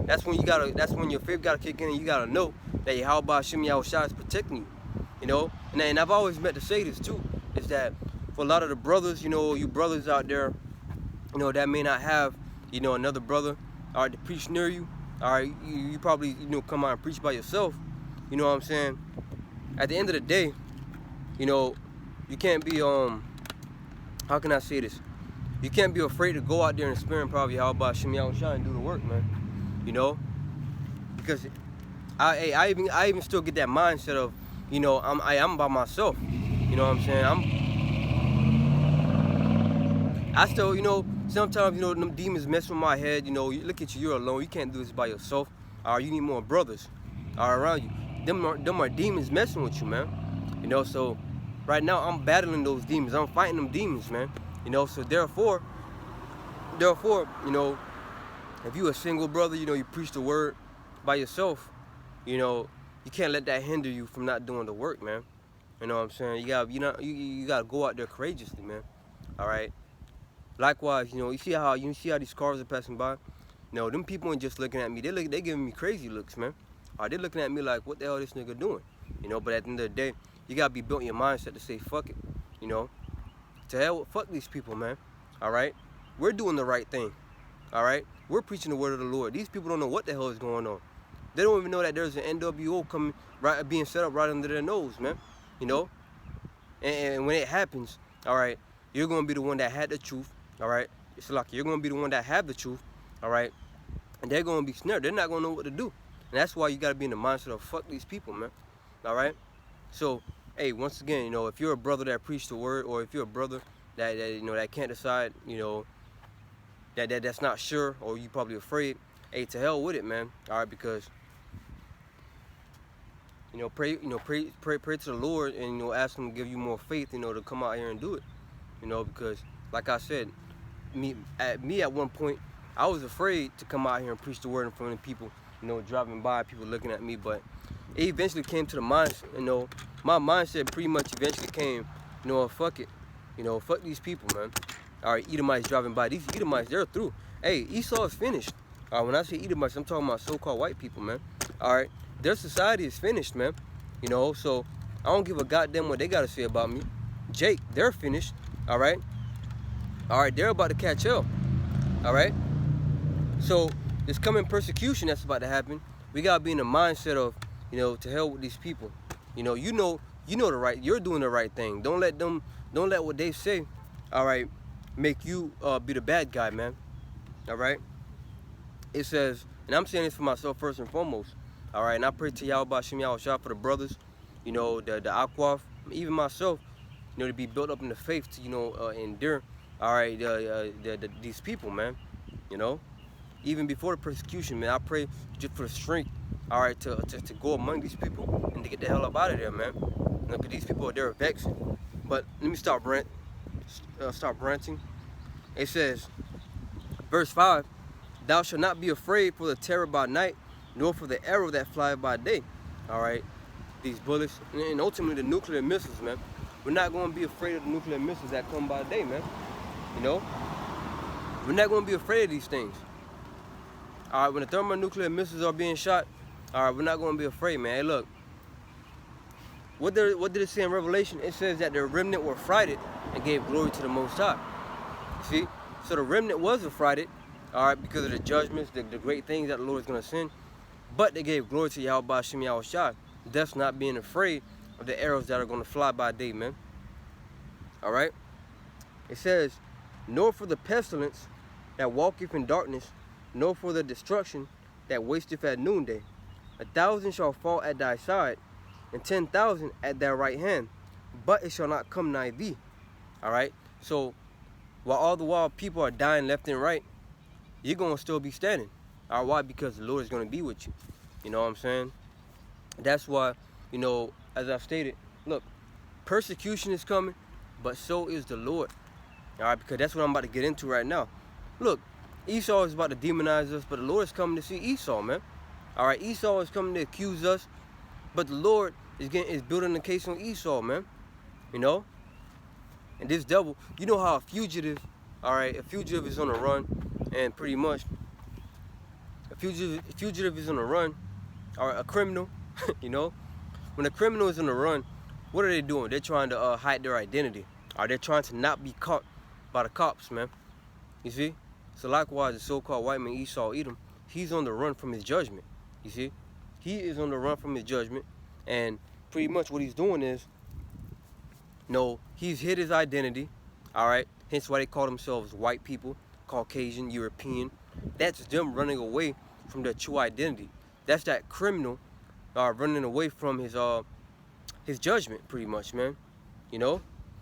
That's when your faith gotta kick in, and you gotta know that Yahweh Shem Yahushua is protecting you. And I've always meant to say this too, is that for a lot of the brothers, you brothers out there, that may not have, another brother, all right, to preach near you, all right, you probably, come out and preach by yourself, you know what I'm saying? At the end of the day, you can't be, how can I say this? You can't be afraid to go out there and experience probably how about Shem Yahushua and do the work, man, because I even still get that mindset of, I'm by myself. You know what I'm saying? I still, sometimes, them demons mess with my head. You look at you, you're alone. You can't do this by yourself. You need more brothers around you. Them are demons messing with you, man. So right now I'm battling those demons. I'm fighting them demons, man. So therefore, if you a single brother, you preach the word by yourself, you can't let that hinder you from not doing the work, man. You know what I'm saying? You gotta go out there courageously, man. All right. Likewise, you see how these cars are passing by. Them people ain't just looking at me. They giving me crazy looks, man. All right, they looking at me like, what the hell this nigga doing? But at the end of the day, you gotta be built in your mindset to say fuck it. To hell with fuck these people, man. All right. We're doing the right thing. All right. We're preaching the word of the Lord. These people don't know what the hell is going on. They don't even know that there's an NWO being set up right under their nose, man. And when it happens, all right, you're gonna be the one that had the truth, all right. It's like you're gonna be the one that have the truth, all right. And they're gonna be snared. They're not gonna know what to do. And that's why you gotta be in the mindset of fuck these people, man. All right. So, hey, once again, if you're a brother that preach the word, or if you're a brother that can't decide, that's not sure, or you probably afraid, hey, to hell with it, man. All right, because Pray to the Lord, and ask Him to give you more faith, to come out here and do it, because like I said, at one point, I was afraid to come out here and preach the word in front of people, driving by, people looking at me, but it eventually came to the mindset, my mindset pretty much eventually came, fuck it, fuck these people, man. All right, Edomites driving by. These Edomites, they're through. Hey, Esau is finished. All right, when I say Edomites, I'm talking about so-called white people, man. All right, their society is finished, man. So I don't give a goddamn what they got to say about me. Jake, they're finished. All right, they're about to catch hell. All right, so this coming persecution that's about to happen, we gotta be in the mindset of, to hell with these people. You know the right. You're doing the right thing. Don't let what they say, all right, make you be the bad guy, man. All right. It says, and I'm saying this for myself first and foremost. All right, and I pray to y'all about Shem Yahweh for the brothers, the Akwaf, even myself, to be built up in the faith to endure. All right, these people, man. Even before the persecution, man, I pray just for the strength, all right, to go among these people and to get the hell up out of there, man. Because these people, they're vexing. But let me stop ranting. It says, verse 5, thou shalt not be afraid for the terror by night, nor for the arrow that flieth by day. All right, these bullets, and ultimately the nuclear missiles, man. We're not going to be afraid of the nuclear missiles that come by day, man. We're not going to be afraid of these things. All right, when the thermonuclear missiles are being shot, all right, we're not going to be afraid, man. Hey, look, what did it say in Revelation? It says that the remnant were frighted and gave glory to the Most High. See? So the remnant was affrighted, all right, because of the judgments, the great things that the Lord is going to send. But they gave glory to Yahweh Shem Yahweh Shai, thus not being afraid of the arrows that are going to fly by day, man. All right? It says, nor for the pestilence that walketh in darkness, nor for the destruction that wasteth at noonday. 1,000 shall fall at thy side, and 10,000 at thy right hand, but it shall not come nigh thee. All right? So, while all the while people are dying left and right, you're going to still be standing. All right? Why? Because the Lord is going to be with you. You know what I'm saying? That's why, as I've stated, look, persecution is coming, but so is the Lord. All right? Because that's what I'm about to get into right now. Look, Esau is about to demonize us, but the Lord is coming to see Esau, man. All right? Esau is coming to accuse us, but the Lord is building a case on Esau, man. And this devil, you know how a fugitive is on a run, and pretty much a fugitive is on a run, or a criminal, when a criminal is on a run, what are they doing? They're trying to hide their identity, or they're trying to not be caught by the cops, man. You see? So likewise, the so-called white man Esau Edom, he's on the run from his judgment. You see? He is on the run from his judgment, and pretty much what he's doing is, he's hid his identity, all right? Hence why they call themselves white people, Caucasian, European. That's them running away from their true identity. That's that criminal running away from his judgment, pretty much, man.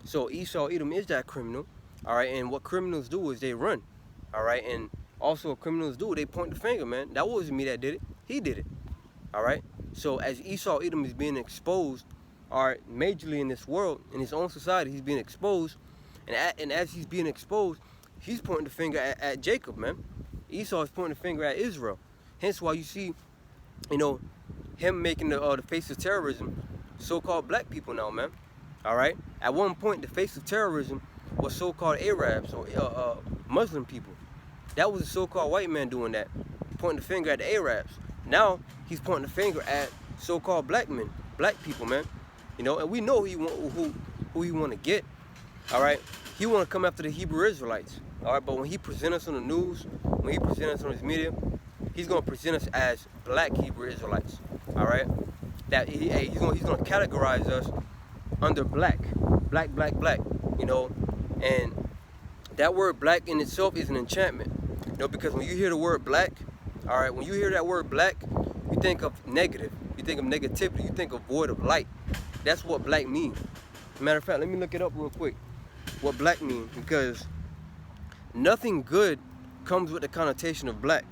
So Esau Edom is that criminal, all right? And what criminals do is they run, all right? And also what criminals do, they point the finger, man. That wasn't me that did it. He did it, all right? So as Esau Edom is being exposed, all right, majorly in this world, in his own society, he's being exposed. And as he's being exposed, he's pointing the finger at Jacob, man. Esau is pointing the finger at Israel. Hence why you see, him making the face of terrorism, so-called black people now, man. All right? At one point, the face of terrorism was so-called Arabs or Muslim people. That was a so-called white man doing that, pointing the finger at the Arabs. Now, he's pointing the finger at so-called black men, black people, man. And we know who he want to get, all right? He want to come after the Hebrew Israelites, all right? But when he present us on the news, when he present us on his media, he's going to present us as black Hebrew Israelites, all right? That he's going to categorize us under black, and that word black in itself is an enchantment, because when you hear the word black, all right, when you hear that word black, you think of negative, you think of negativity, you think of void of light. That's what black means. Matter of fact, let me look it up real quick, what black means, because nothing good comes with the connotation of black,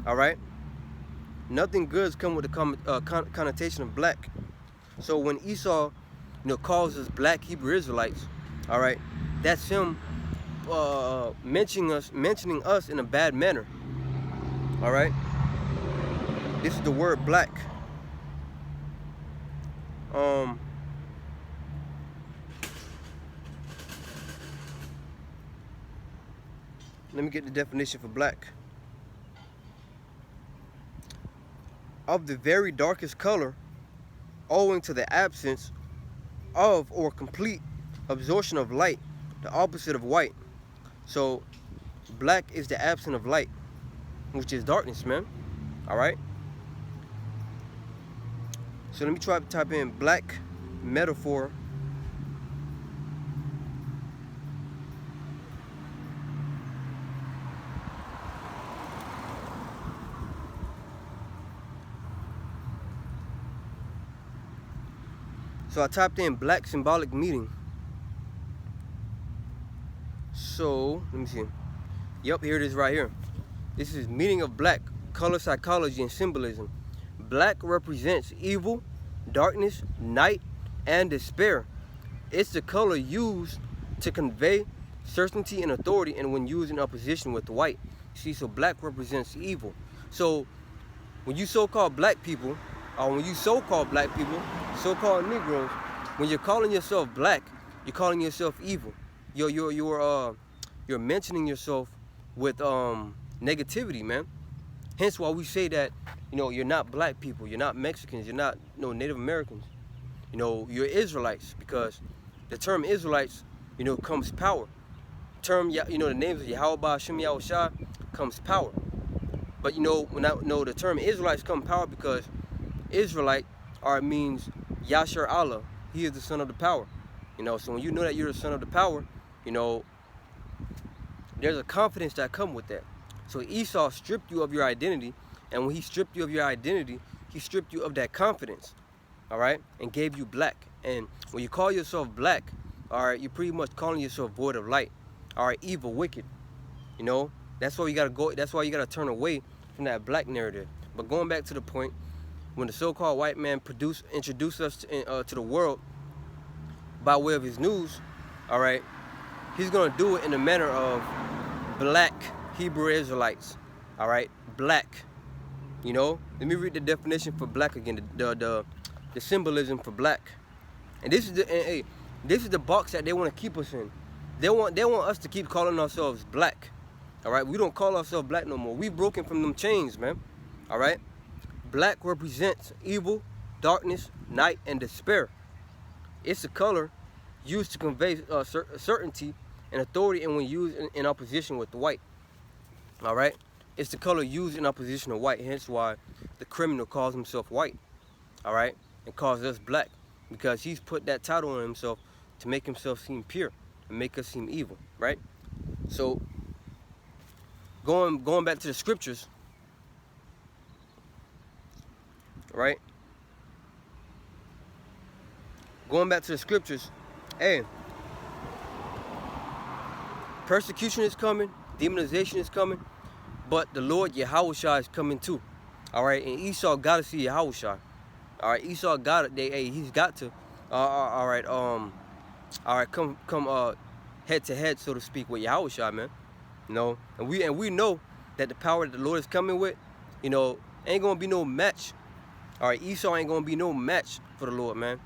all right? Nothing good's come with the connotation of black. So when Esau, calls us black Hebrew Israelites, all right, that's him mentioning us in a bad manner. All right, this is the word black. Let me get the definition for black. Of the very darkest color, owing to the absence of or complete absorption of light, the opposite of white. So black is the absence of light, which is darkness, man. All right. So let me try to type in black metaphor. So I typed in black symbolic meaning. So let me see. Yep, here it is right here. This is meaning of black, color psychology and symbolism. Black represents evil, darkness, night, and despair. It's the color used to convey certainty and authority, and when used in opposition with white. See, so black represents evil. So when you so-called black people, or when you so-called black people, so-called Negroes, when you're calling yourself black, you're calling yourself evil. You're mentioning yourself with negativity, man. Hence why we say that, you're not black people, you're not Mexicans, you're not Native Americans. You're Israelites, because the term Israelites, comes power. The names of Yahweh, Hashem, Yahushua comes power. But the term Israelites come power because Israelite means Yashar Allah. He is the son of the power. So when you know that you're the son of the power, there's a confidence that comes with that. So Esau stripped you of your identity, and when he stripped you of your identity, he stripped you of that confidence, all right, and gave you black. And when you call yourself black, all right, you're pretty much calling yourself void of light, all right, evil, wicked. That's why you gotta go. That's why you gotta turn away from that black narrative. But going back to the point, when the so-called white man introduced us to the world by way of his news, all right, he's gonna do it in the manner of black Hebrew Israelites, all right, black. Let me read the definition for black again, the symbolism for black. And this is the box that they want to keep us in. They want us to keep calling ourselves black, all right. We don't call ourselves black no more. We've broken from them chains, man, all right. Black represents evil, darkness, night, and despair. It's a color used to convey certainty and authority, and when used in opposition with white. All right? It's the color used in opposition to white, hence why the criminal calls himself white. All right? And calls us black, because he's put that title on himself to make himself seem pure and make us seem evil, right? So going back to the scriptures, right? Going back to the scriptures, hey, persecution is coming, demonization is coming, but the Lord Yahushua is coming too. All right, and Esau got to see Yahushua. All right, Esau got it. He's got to. All right, come head to head, so to speak, with Yahushua, man. And we know that the power that the Lord is coming with, ain't gonna be no match. All right, Esau ain't gonna be no match for the Lord, man.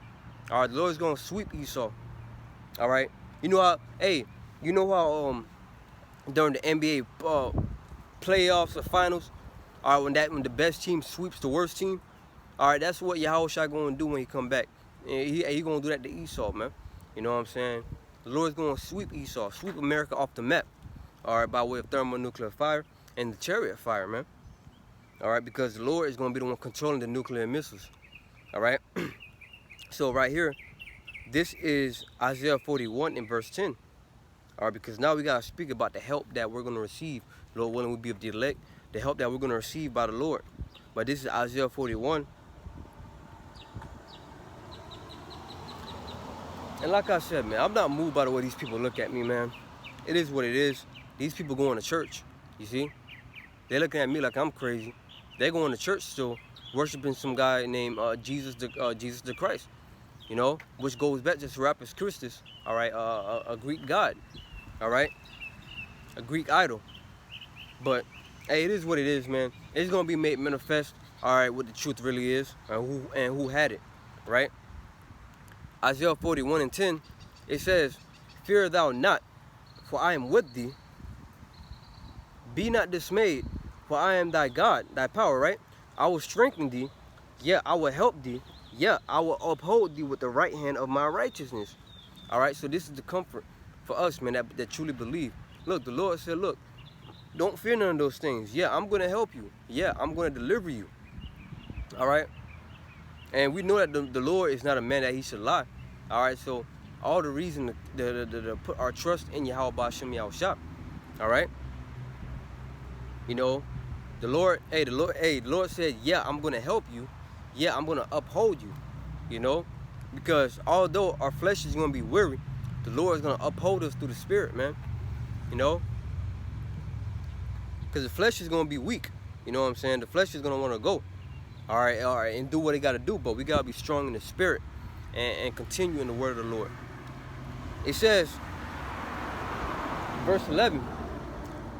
All right, the Lord is gonna sweep Esau. All right, how during the NBA playoffs or finals, all right, when the best team sweeps the worst team, all right, that's what Yahushua gonna do when he come back. And he gonna do that to Esau, man. You know what I'm saying? The Lord's gonna sweep Esau, sweep America off the map. All right, by way of thermonuclear fire and the chariot fire, man. All right, because the Lord is going to be the one controlling the nuclear missiles. All right. So right here, this is Isaiah 41 in verse 10. All right, because now we got to speak about the help that we're going to receive. Lord willing, we be of the elect. The help that we're going to receive by the Lord. But this is Isaiah 41. And like I said, man, I'm not moved by the way these people look at me, man. It is what it is. These people going to church, you see? They're looking at me like I'm crazy. They're going to church still, worshiping some guy named Jesus the Christ, you know, which goes back to Serapis Christus, all right, a Greek god, all right, a Greek idol. But hey, it is what it is, man. It's gonna be made manifest, all right, what the truth really is, and who had it, right? Isaiah 41:10, it says, "Fear thou not, for I am with thee. Be not dismayed, for I am thy God, thy power," right? "I will strengthen thee, yeah, I will help thee, yeah, I will uphold thee with the right hand of my righteousness." All right, so this is the comfort for us, man, that truly believe. Look, the Lord said, look, don't fear none of those things. Yeah, I'm going to help you. Yeah, I'm going to deliver you. All right? And we know that the Lord is not a man that he should lie. All right? So all the reason to put our trust in Yahweh B'Shem Yahushua. All right? You know, the Lord said, yeah, I'm going to help you. Yeah, I'm going to uphold you. You know? Because although our flesh is going to be weary, the Lord is going to uphold us through the Spirit, man. You know? Because the flesh is going to be weak. You know what I'm saying? The flesh is going to want to go. All right, and do what it got to do. But we got to be strong in the Spirit and continue in the word of the Lord. It says, verse 11,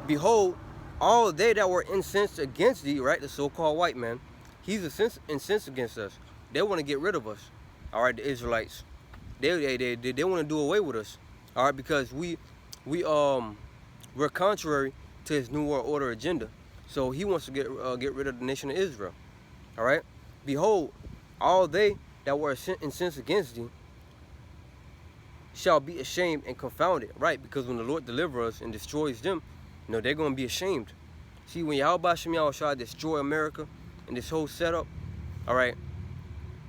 "Behold, all they that were incensed against thee," right, the so-called white man, he's incensed against us. They want to get rid of us. All right, the Israelites. They want to do away with us. All right, because we're contrary to his New World Order agenda. So he wants to get rid of the nation of Israel. All right? "Behold, all they that were incensed against thee shall be ashamed and confounded." Right? Because when the Lord delivers us and destroys them, you know, they're going to be ashamed. See, when Yahweh B'Shem Yahushua destroy America and this whole setup, all right,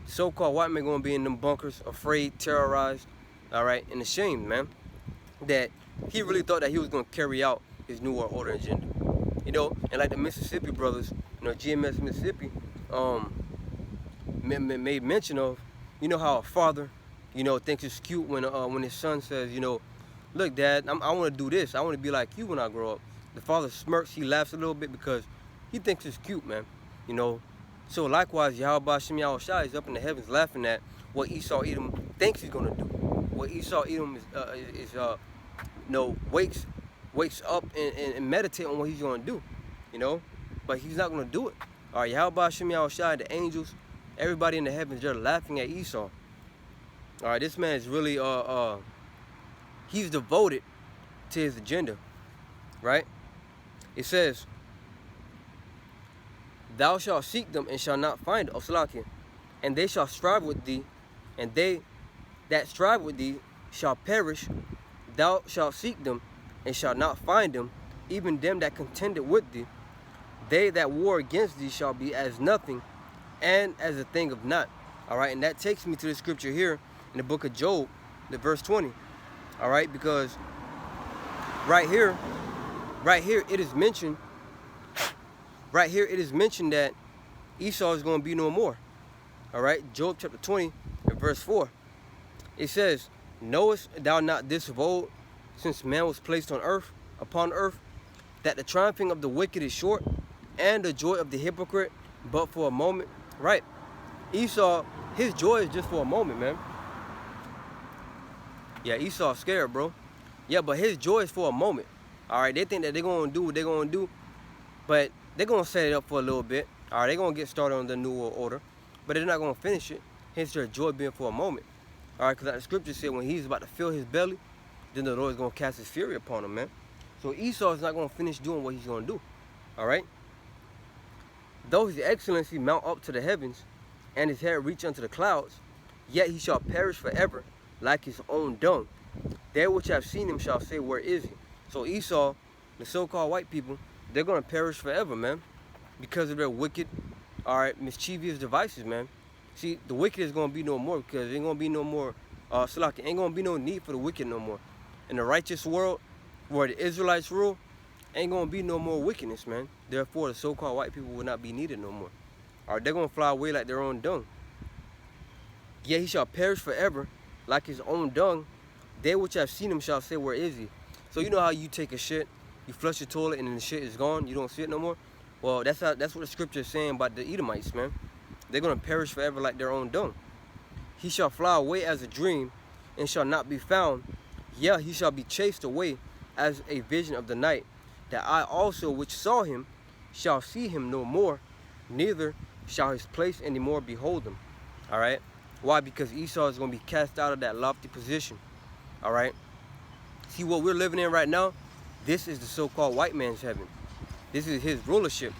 so-called white men going to be in them bunkers, afraid, terrorized, all right, and ashamed, man, that he really thought that he was going to carry out his New World Order agenda. You know, and like the Mississippi brothers, you know, GMS Mississippi, made mention of, you know, how a father, you know, thinks it's cute when his son says, you know, "Look, Dad, I want to do this. I want to be like you when I grow up." The father smirks, he laughs a little bit because he thinks it's cute, man. You know, so likewise, Yahweh B'Shem Yahushua is up in the heavens laughing at what Esau Edom thinks he's going to do. What Esau Edom wakes up and meditate on what he's going to do, you know, but he's not going to do it. All right, Yahweh B'Shem Yahushua, the angels, everybody in the heavens, they're laughing at Esau. All right, this man is really, he's devoted to his agenda, right? It says, "Thou shalt seek them and shalt not find them," "and they shall strive with thee, and they that strive with thee shall perish. Thou shalt seek them and shalt not find them, even them that contended with thee. They that war against thee shall be as nothing, and as a thing of naught." All right, and that takes me to the scripture here in the book of Job, the verse 20. All right, because right here it is mentioned. Right here it is mentioned that Esau is going to be no more. All right, Job chapter 20 and verse 4. It says, "Knowest thou not this of old, since man was placed upon earth, that the triumphing of the wicked is short, and the joy of the hypocrite but for a moment?" Right. Esau, his joy is just for a moment, man. Yeah, Esau's scared, bro. Yeah, but his joy is for a moment. All right, they think that they're going to do what they're going to do, but they're going to set it up for a little bit. All right, they're going to get started on the New World Order, but they're not going to finish it. Hence their joy being for a moment. All right, because like the scripture said, when he's about to fill his belly, then the Lord is going to cast his fury upon him, man. So Esau is not going to finish doing what he's going to do. All right? "Though his excellency mount up to the heavens, and his hair reach unto the clouds, yet he shall perish forever, like his own dung. They which have seen him shall say, Where is he?" So Esau, the so-called white people, they're going to perish forever, man, because of their wicked, all right, mischievous devices, man. See, the wicked is going to be no more, because there ain't going to be no more, ain't going to be no need for the wicked no more. In the righteous world, where the Israelites rule, ain't going to be no more wickedness, man. Therefore, the so-called white people will not be needed no more. All right, they're going to fly away like their own dung. "Yet he shall perish forever, like his own dung. They which have seen him shall say, Where is he?" So you know how you take a shit, you flush your toilet, and then the shit is gone, you don't see it no more? Well, that's what the scripture is saying about the Edomites, man. They're going to perish forever like their own dung. He shall fly away as a dream and shall not be found. Yeah, he shall be chased away as a vision of the night. That I also which saw him shall see him no more, neither shall his place any more behold him. All right? Why? Because Esau is going to be cast out of that lofty position. All right? See what we're living in right now? This is the so-called white man's heaven. This is his rulership,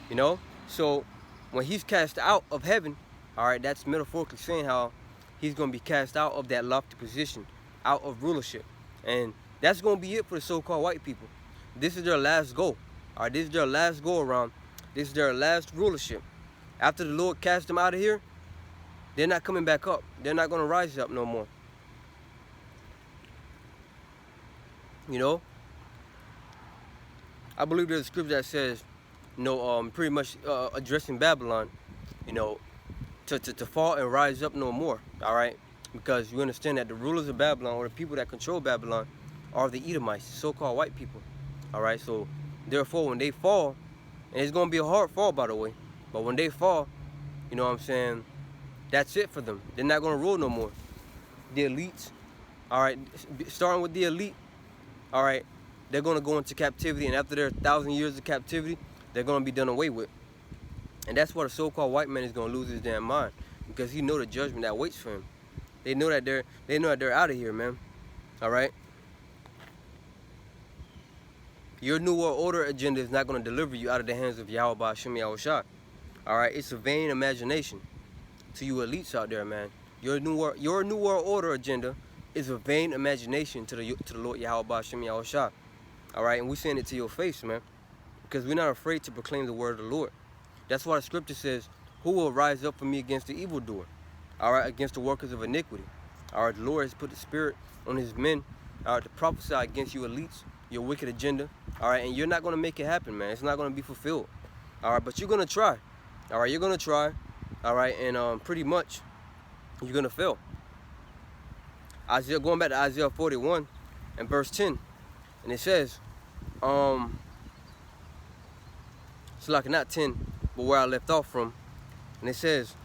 you know? So when he's cast out of heaven, all right, that's metaphorically saying how he's going to be cast out of that lofty position, out of rulership. And that's going to be it for the so-called white people. This is their last go. All right, this is their last go around. This is their last rulership. After the Lord cast them out of here, they're not coming back up. They're not going to rise up no more. You know? I believe there's a scripture that says, you know, pretty much addressing Babylon, you know, to fall and rise up no more, all right? Because you understand that the rulers of Babylon, or the people that control Babylon, are the Edomites, so-called white people, all right? So, therefore, when they fall, and it's going to be a hard fall, by the way, but when they fall, you know what I'm saying, that's it for them. They're not going to rule no more. The elites, all right, starting with the elite, all right, they're going to go into captivity, and after their 1,000 years of captivity, they're going to be done away with. And that's why the so-called white man is going to lose his damn mind, because he know the judgment that waits for him. They know that they're out of here, man. All right. Your New World Order agenda is not going to deliver you out of the hands of Yahweh Ba'ashem Yahushua. All right, it's a vain imagination to you elites out there, man. Your New World Order agenda is a vain imagination to the Lord Yahweh Ba'ashem Yahushua. All right, and we're saying it to your face, man, because we're not afraid to proclaim the word of the Lord. That's why the scripture says, who will rise up for me against the evildoer? All right, against the workers of iniquity. All right, the Lord has put the spirit on his men, all right, to prophesy against you elites, your wicked agenda. All right, and you're not going to make it happen, man. It's not going to be fulfilled. All right, but you're going to try. All right, you're going to try. All right, and pretty much you're going to fail. Going back to Isaiah 41 and verse 10. And it says, so like not 10, but where I left off from. And it says,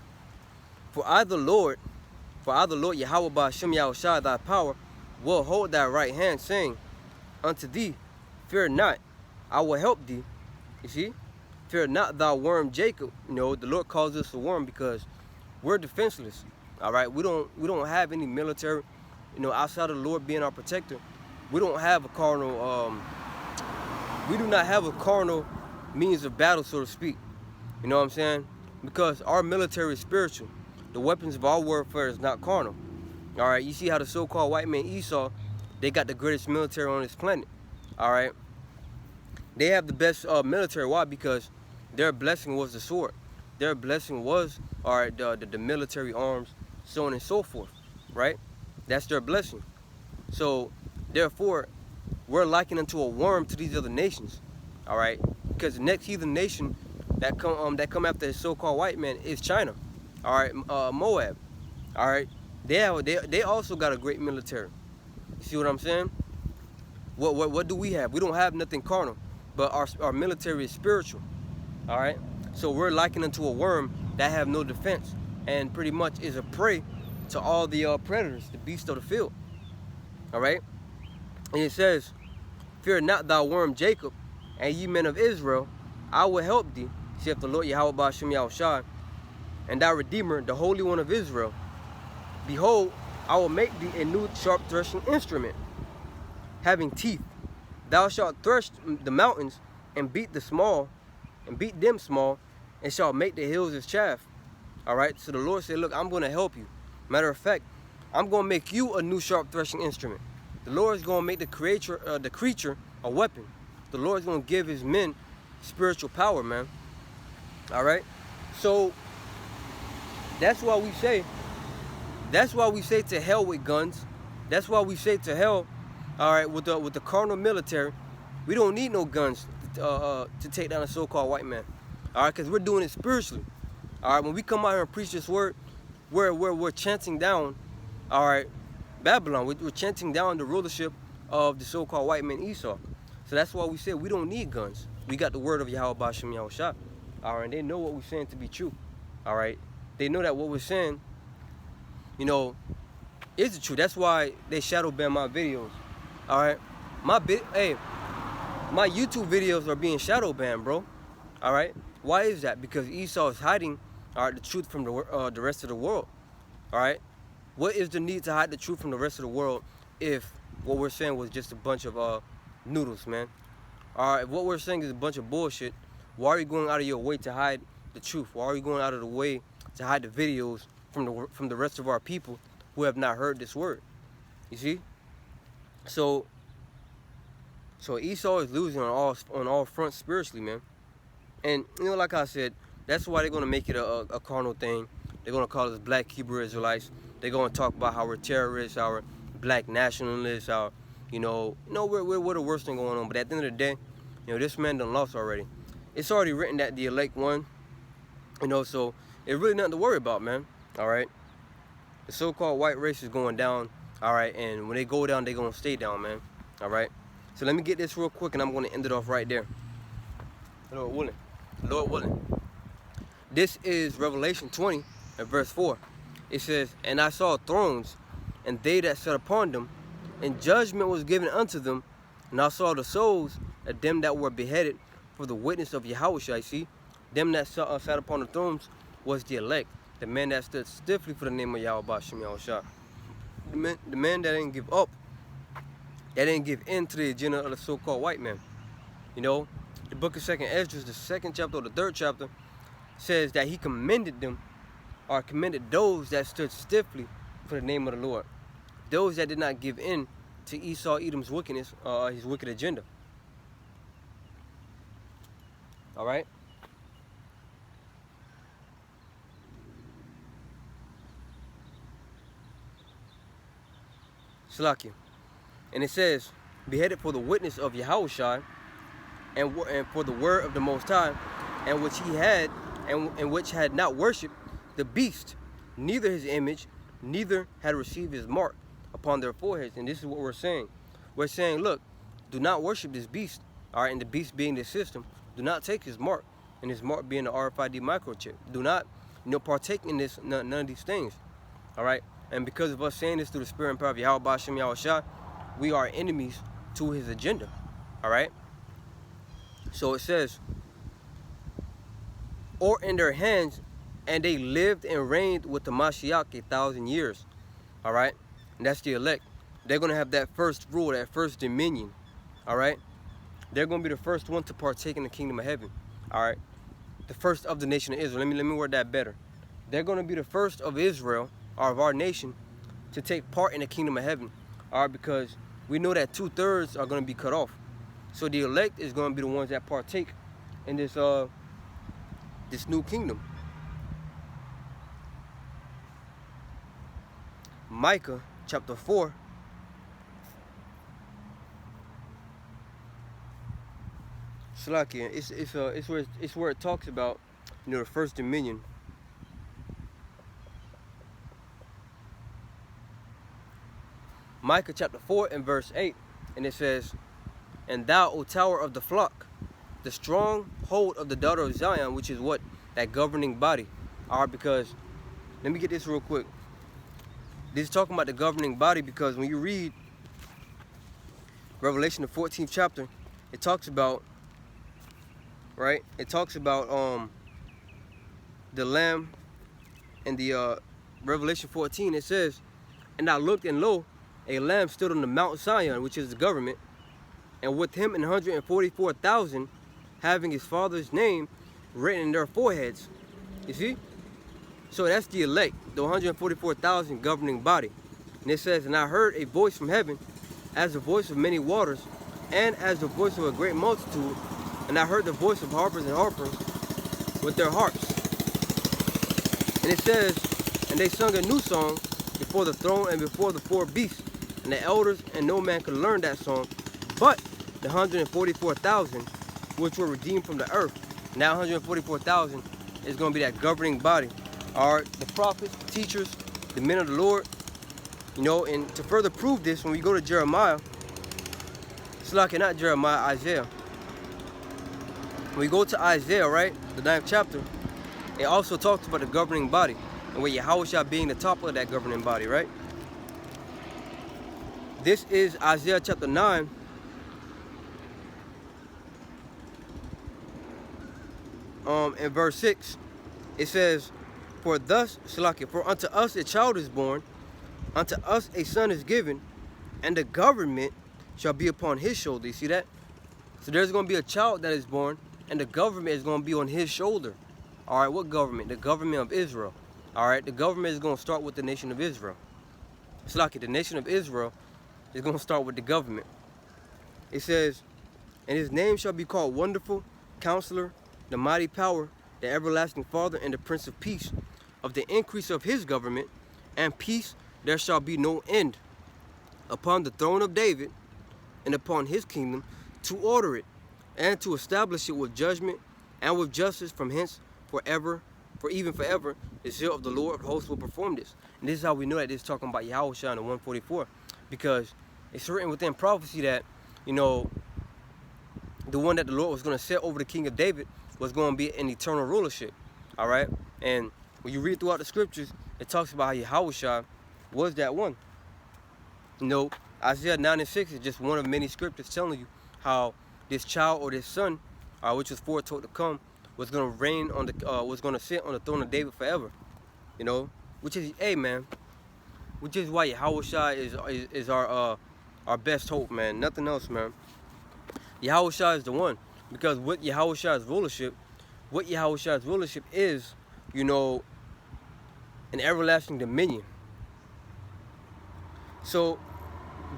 For I the Lord, Yahweh Ba'ashem Yahushua, thy power, will hold thy right hand, saying unto thee, fear not, I will help thee. You see? Fear not thou worm Jacob. You know, the Lord calls us a worm because we're defenseless. All right, we don't have any military, you know, outside of the Lord being our protector. We don't have a carnal, we do not have a carnal means of battle, so to speak. You know what I'm saying? Because our military is spiritual. The weapons of our warfare is not carnal. All right, you see how the so-called white man Esau, they got the greatest military on this planet. All right, they have the best military. Why? Because their blessing was the sword. Their blessing was, all right, the military arms, so on and so forth. Right? That's their blessing. So therefore, we're likened unto a worm to these other nations. All right, because the next heathen nation that come after the so-called white man is China. All right, Moab. All right, they also got a great military. You see what I'm saying? What do we have? We don't have nothing carnal, but our military is spiritual. All right, so we're likened unto a worm that have no defense and pretty much is a prey to all the predators, the beasts of the field. All right, and it says, fear not thou worm Jacob, and ye men of Israel, I will help thee, saith the Lord Yahweh Ba'ashem Yahushua, and thy Redeemer, the Holy One of Israel. Behold, I will make thee a new sharp threshing instrument, having teeth. Thou shalt thresh the mountains and beat them small, and shalt make the hills as chaff. All right, so the Lord said, look, I'm going to help you. Matter of fact, I'm going to make you a new sharp threshing instrument. The Lord is going to make the creature a weapon. The Lord is going to give his men spiritual power, man. All right, so that's why we say to hell with guns. That's why we say to hell, all right, with the carnal military. We don't need no guns to take down a so-called white man. All right, because we're doing it spiritually. All right, when we come out here and preach this word, we're chanting down, all right, Babylon. We're chanting down the rulership of the so-called white man Esau. So that's why we said we don't need guns. We got the word of Yahweh Bashem Yahushua. All right, and they know what we're saying to be true. All right, they know that what we're saying, you know, is the truth. That's why they shadow ban my videos. All right, my YouTube videos are being shadow banned, bro. All right, why is that? Because Esau is hiding, all right, the truth from the rest of the world. All right, what is the need to hide the truth from the rest of the world if what we're saying was just a bunch of noodles, man? All right, if what we're saying is a bunch of bullshit, why are you going out of your way to hide the truth? Why are you going out of the way to hide the videos from the rest of our people who have not heard this word? You see? So Esau is losing on all fronts spiritually, man. And you know, like I said, that's why they're gonna make it a carnal thing. They're gonna call us Black Hebrew Israelites. They're gonna talk about how we're terrorists, our black nationalists, we're the worst thing going on. But at the end of the day, you know, this man done lost already. It's already written that the elect won. You know, so it's really nothing to worry about, man. All right. The so-called white race is going down. All right, and when they go down, they're gonna stay down, man. All right. So let me get this real quick, and I'm gonna end it off right there. Lord willing. Lord willing. This is Revelation 20 and verse 4. It says, "And I saw thrones, and they that sat upon them, and judgment was given unto them. And I saw the souls of them that were beheaded for the witness of Yahushua." See, them that sat upon the thrones was the elect, the man that stood stiffly for the name of Yahweh Bashem Yahushua. The man that didn't give up, that didn't give in to the agenda of the so-called white man. You know, the book of 2nd Esdras, the 2nd chapter or the 3rd chapter, says that he commended them, or commended those that stood stiffly for the name of the Lord. Those that did not give in to Esau Edom's wickedness, his wicked agenda. All right? Salakia. And it says, beheaded for the witness of Yahushua, and for the word of the Most High, and which he had, and which had not worshipped the beast, neither his image, neither had received his mark upon their foreheads. And this is what we're saying. We're saying, look, do not worship this beast, all right, and the beast being the system. Do not take his mark, and his mark being the RFID microchip. Do not, partake in this, none of these things, all right? And because of us saying this through the spirit and power of Yahweh Bashem Yahushua, we are enemies to his agenda, all right? So it says, or in their hands, and they lived and reigned with the Mashiach 1,000 years, all right? And that's the elect. They're going to have that first rule, that first dominion, all right? They're going to be the first one to partake in the kingdom of heaven, all right? The first of the nation of Israel. Let me word that better. They're going to be the first of Israel, or of our nation, to take part in the kingdom of heaven, all right? Because we know that 2/3 are going to be cut off. So the elect is going to be the ones that partake in this this new kingdom. Micah chapter 4. Salakia, it's where it talks about, the first dominion. Micah chapter 4 and verse 8, and it says, "And thou, O tower of the flock, the stronghold of the daughter of Zion," which is what? That governing body. All right, because, let me get this real quick. This is talking about the governing body, because when you read Revelation, the 14th chapter, it talks about, right? It talks about the Lamb, and the Revelation 14, it says, "And I looked, and lo, a Lamb stood on the Mount Zion," which is the government, "and with him 144,000, having his father's name written in their foreheads." You see? So that's the elect, the 144,000 governing body. And it says, "And I heard a voice from heaven, as the voice of many waters, and as the voice of a great multitude. And I heard the voice of harpers and harpers with their harps." And it says, "And they sung a new song before the throne and before the 4 beasts, and the elders, and no man could learn that song, but the 144,000 which were redeemed from the earth." Now 144,000 is going to be that governing body. All right, the prophets, the teachers, the men of the Lord. And to further prove this, when we go to Jeremiah, Slack, not Jeremiah, Isaiah. When you go to Isaiah, right, the 9th chapter, it also talks about the governing body, and where Yahushua being the top of that governing body, right? This is Isaiah chapter 9. In verse 6, it says, for thus, Salakia, for unto us a child is born, unto us a son is given, and the government shall be upon his shoulder. You see that? So there's going to be a child that is born, and the government is going to be on his shoulder. All right, what government? The government of Israel. All right, the government is going to start with the nation of Israel. Salakia, the nation of Israel is going to start with the government. It says, and his name shall be called Wonderful, Counselor, the Mighty Power, the Everlasting Father, and the Prince of Peace. Of the increase of his government and peace there shall be no end, upon the throne of David and upon his kingdom, to order it and to establish it with judgment and with justice from hence forever, for even forever, the zeal of the Lord of hosts will perform this. And this is how we know that this is talking about Yahushua in the 144, because it's written within prophecy that, you know, the one that the Lord was going to set over the king of David was going to be an eternal rulership. All right, and when you read throughout the scriptures, it talks about how Yahushua was that one. You know, Isaiah 9 and 6 is just one of many scriptures telling you how this child or this son, which was foretold to come, was going to reign on the, was going to sit on the throne of David forever. You know, which is, hey man, which is why Yahushua is our best hope, man. Nothing else, man. Yahushua is the one, because with Yahushua's rulership is, you know, an everlasting dominion. So,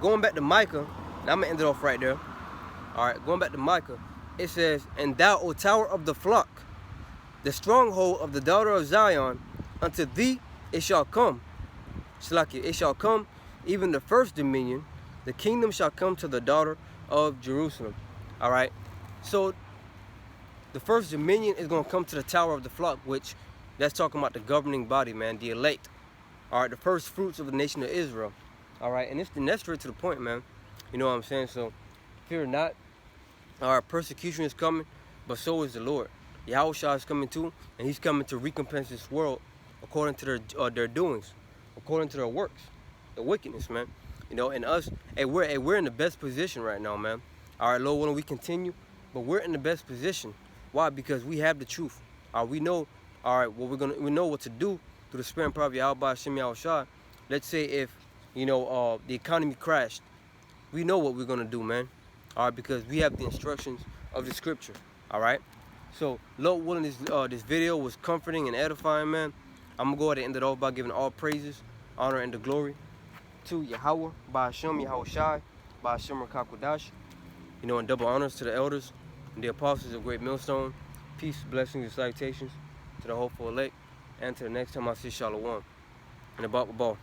going back to Micah, now I'm going to end it off right there. Alright, going back to Micah, it says, and thou, O tower of the flock, the stronghold of the daughter of Zion, unto thee it shall come. Slakia, it shall come, even the first dominion, the kingdom shall come to the daughter of Jerusalem. Alright, so the first dominion is going to come to the tower of the flock, which that's talking about the governing body, man, the elect. All right, the first fruits of the nation of Israel. All right, and that's straight to the point, man. You know what I'm saying? So, fear not. Our persecution is coming, but so is the Lord. Yahushua is coming too, and he's coming to recompense this world according to their doings, according to their works, the wickedness, man. You know, and us, hey, we're in the best position right now, man. All right, Lord, when we continue, but we're in the best position. Why? Because we have the truth. We know, all right, we know what to do through the spirit and power of Yahweh Hashem Yahushua. Let's say if, you know, the economy crashed, we know what we're gonna do, man. All right, because we have the instructions of the scripture. All right. So, Lord willing, this video was comforting and edifying, man. I'm gonna go ahead and end it off by giving all praises, honor, and the glory to Yahweh, by Hashem Yahushua, by Hashem Rakakodash. You know, and double honors to the elders and the apostles of Great Millstone. Peace, blessings, and salutations to the hopeful elect, and to the next time I see Shalom. And about the ball.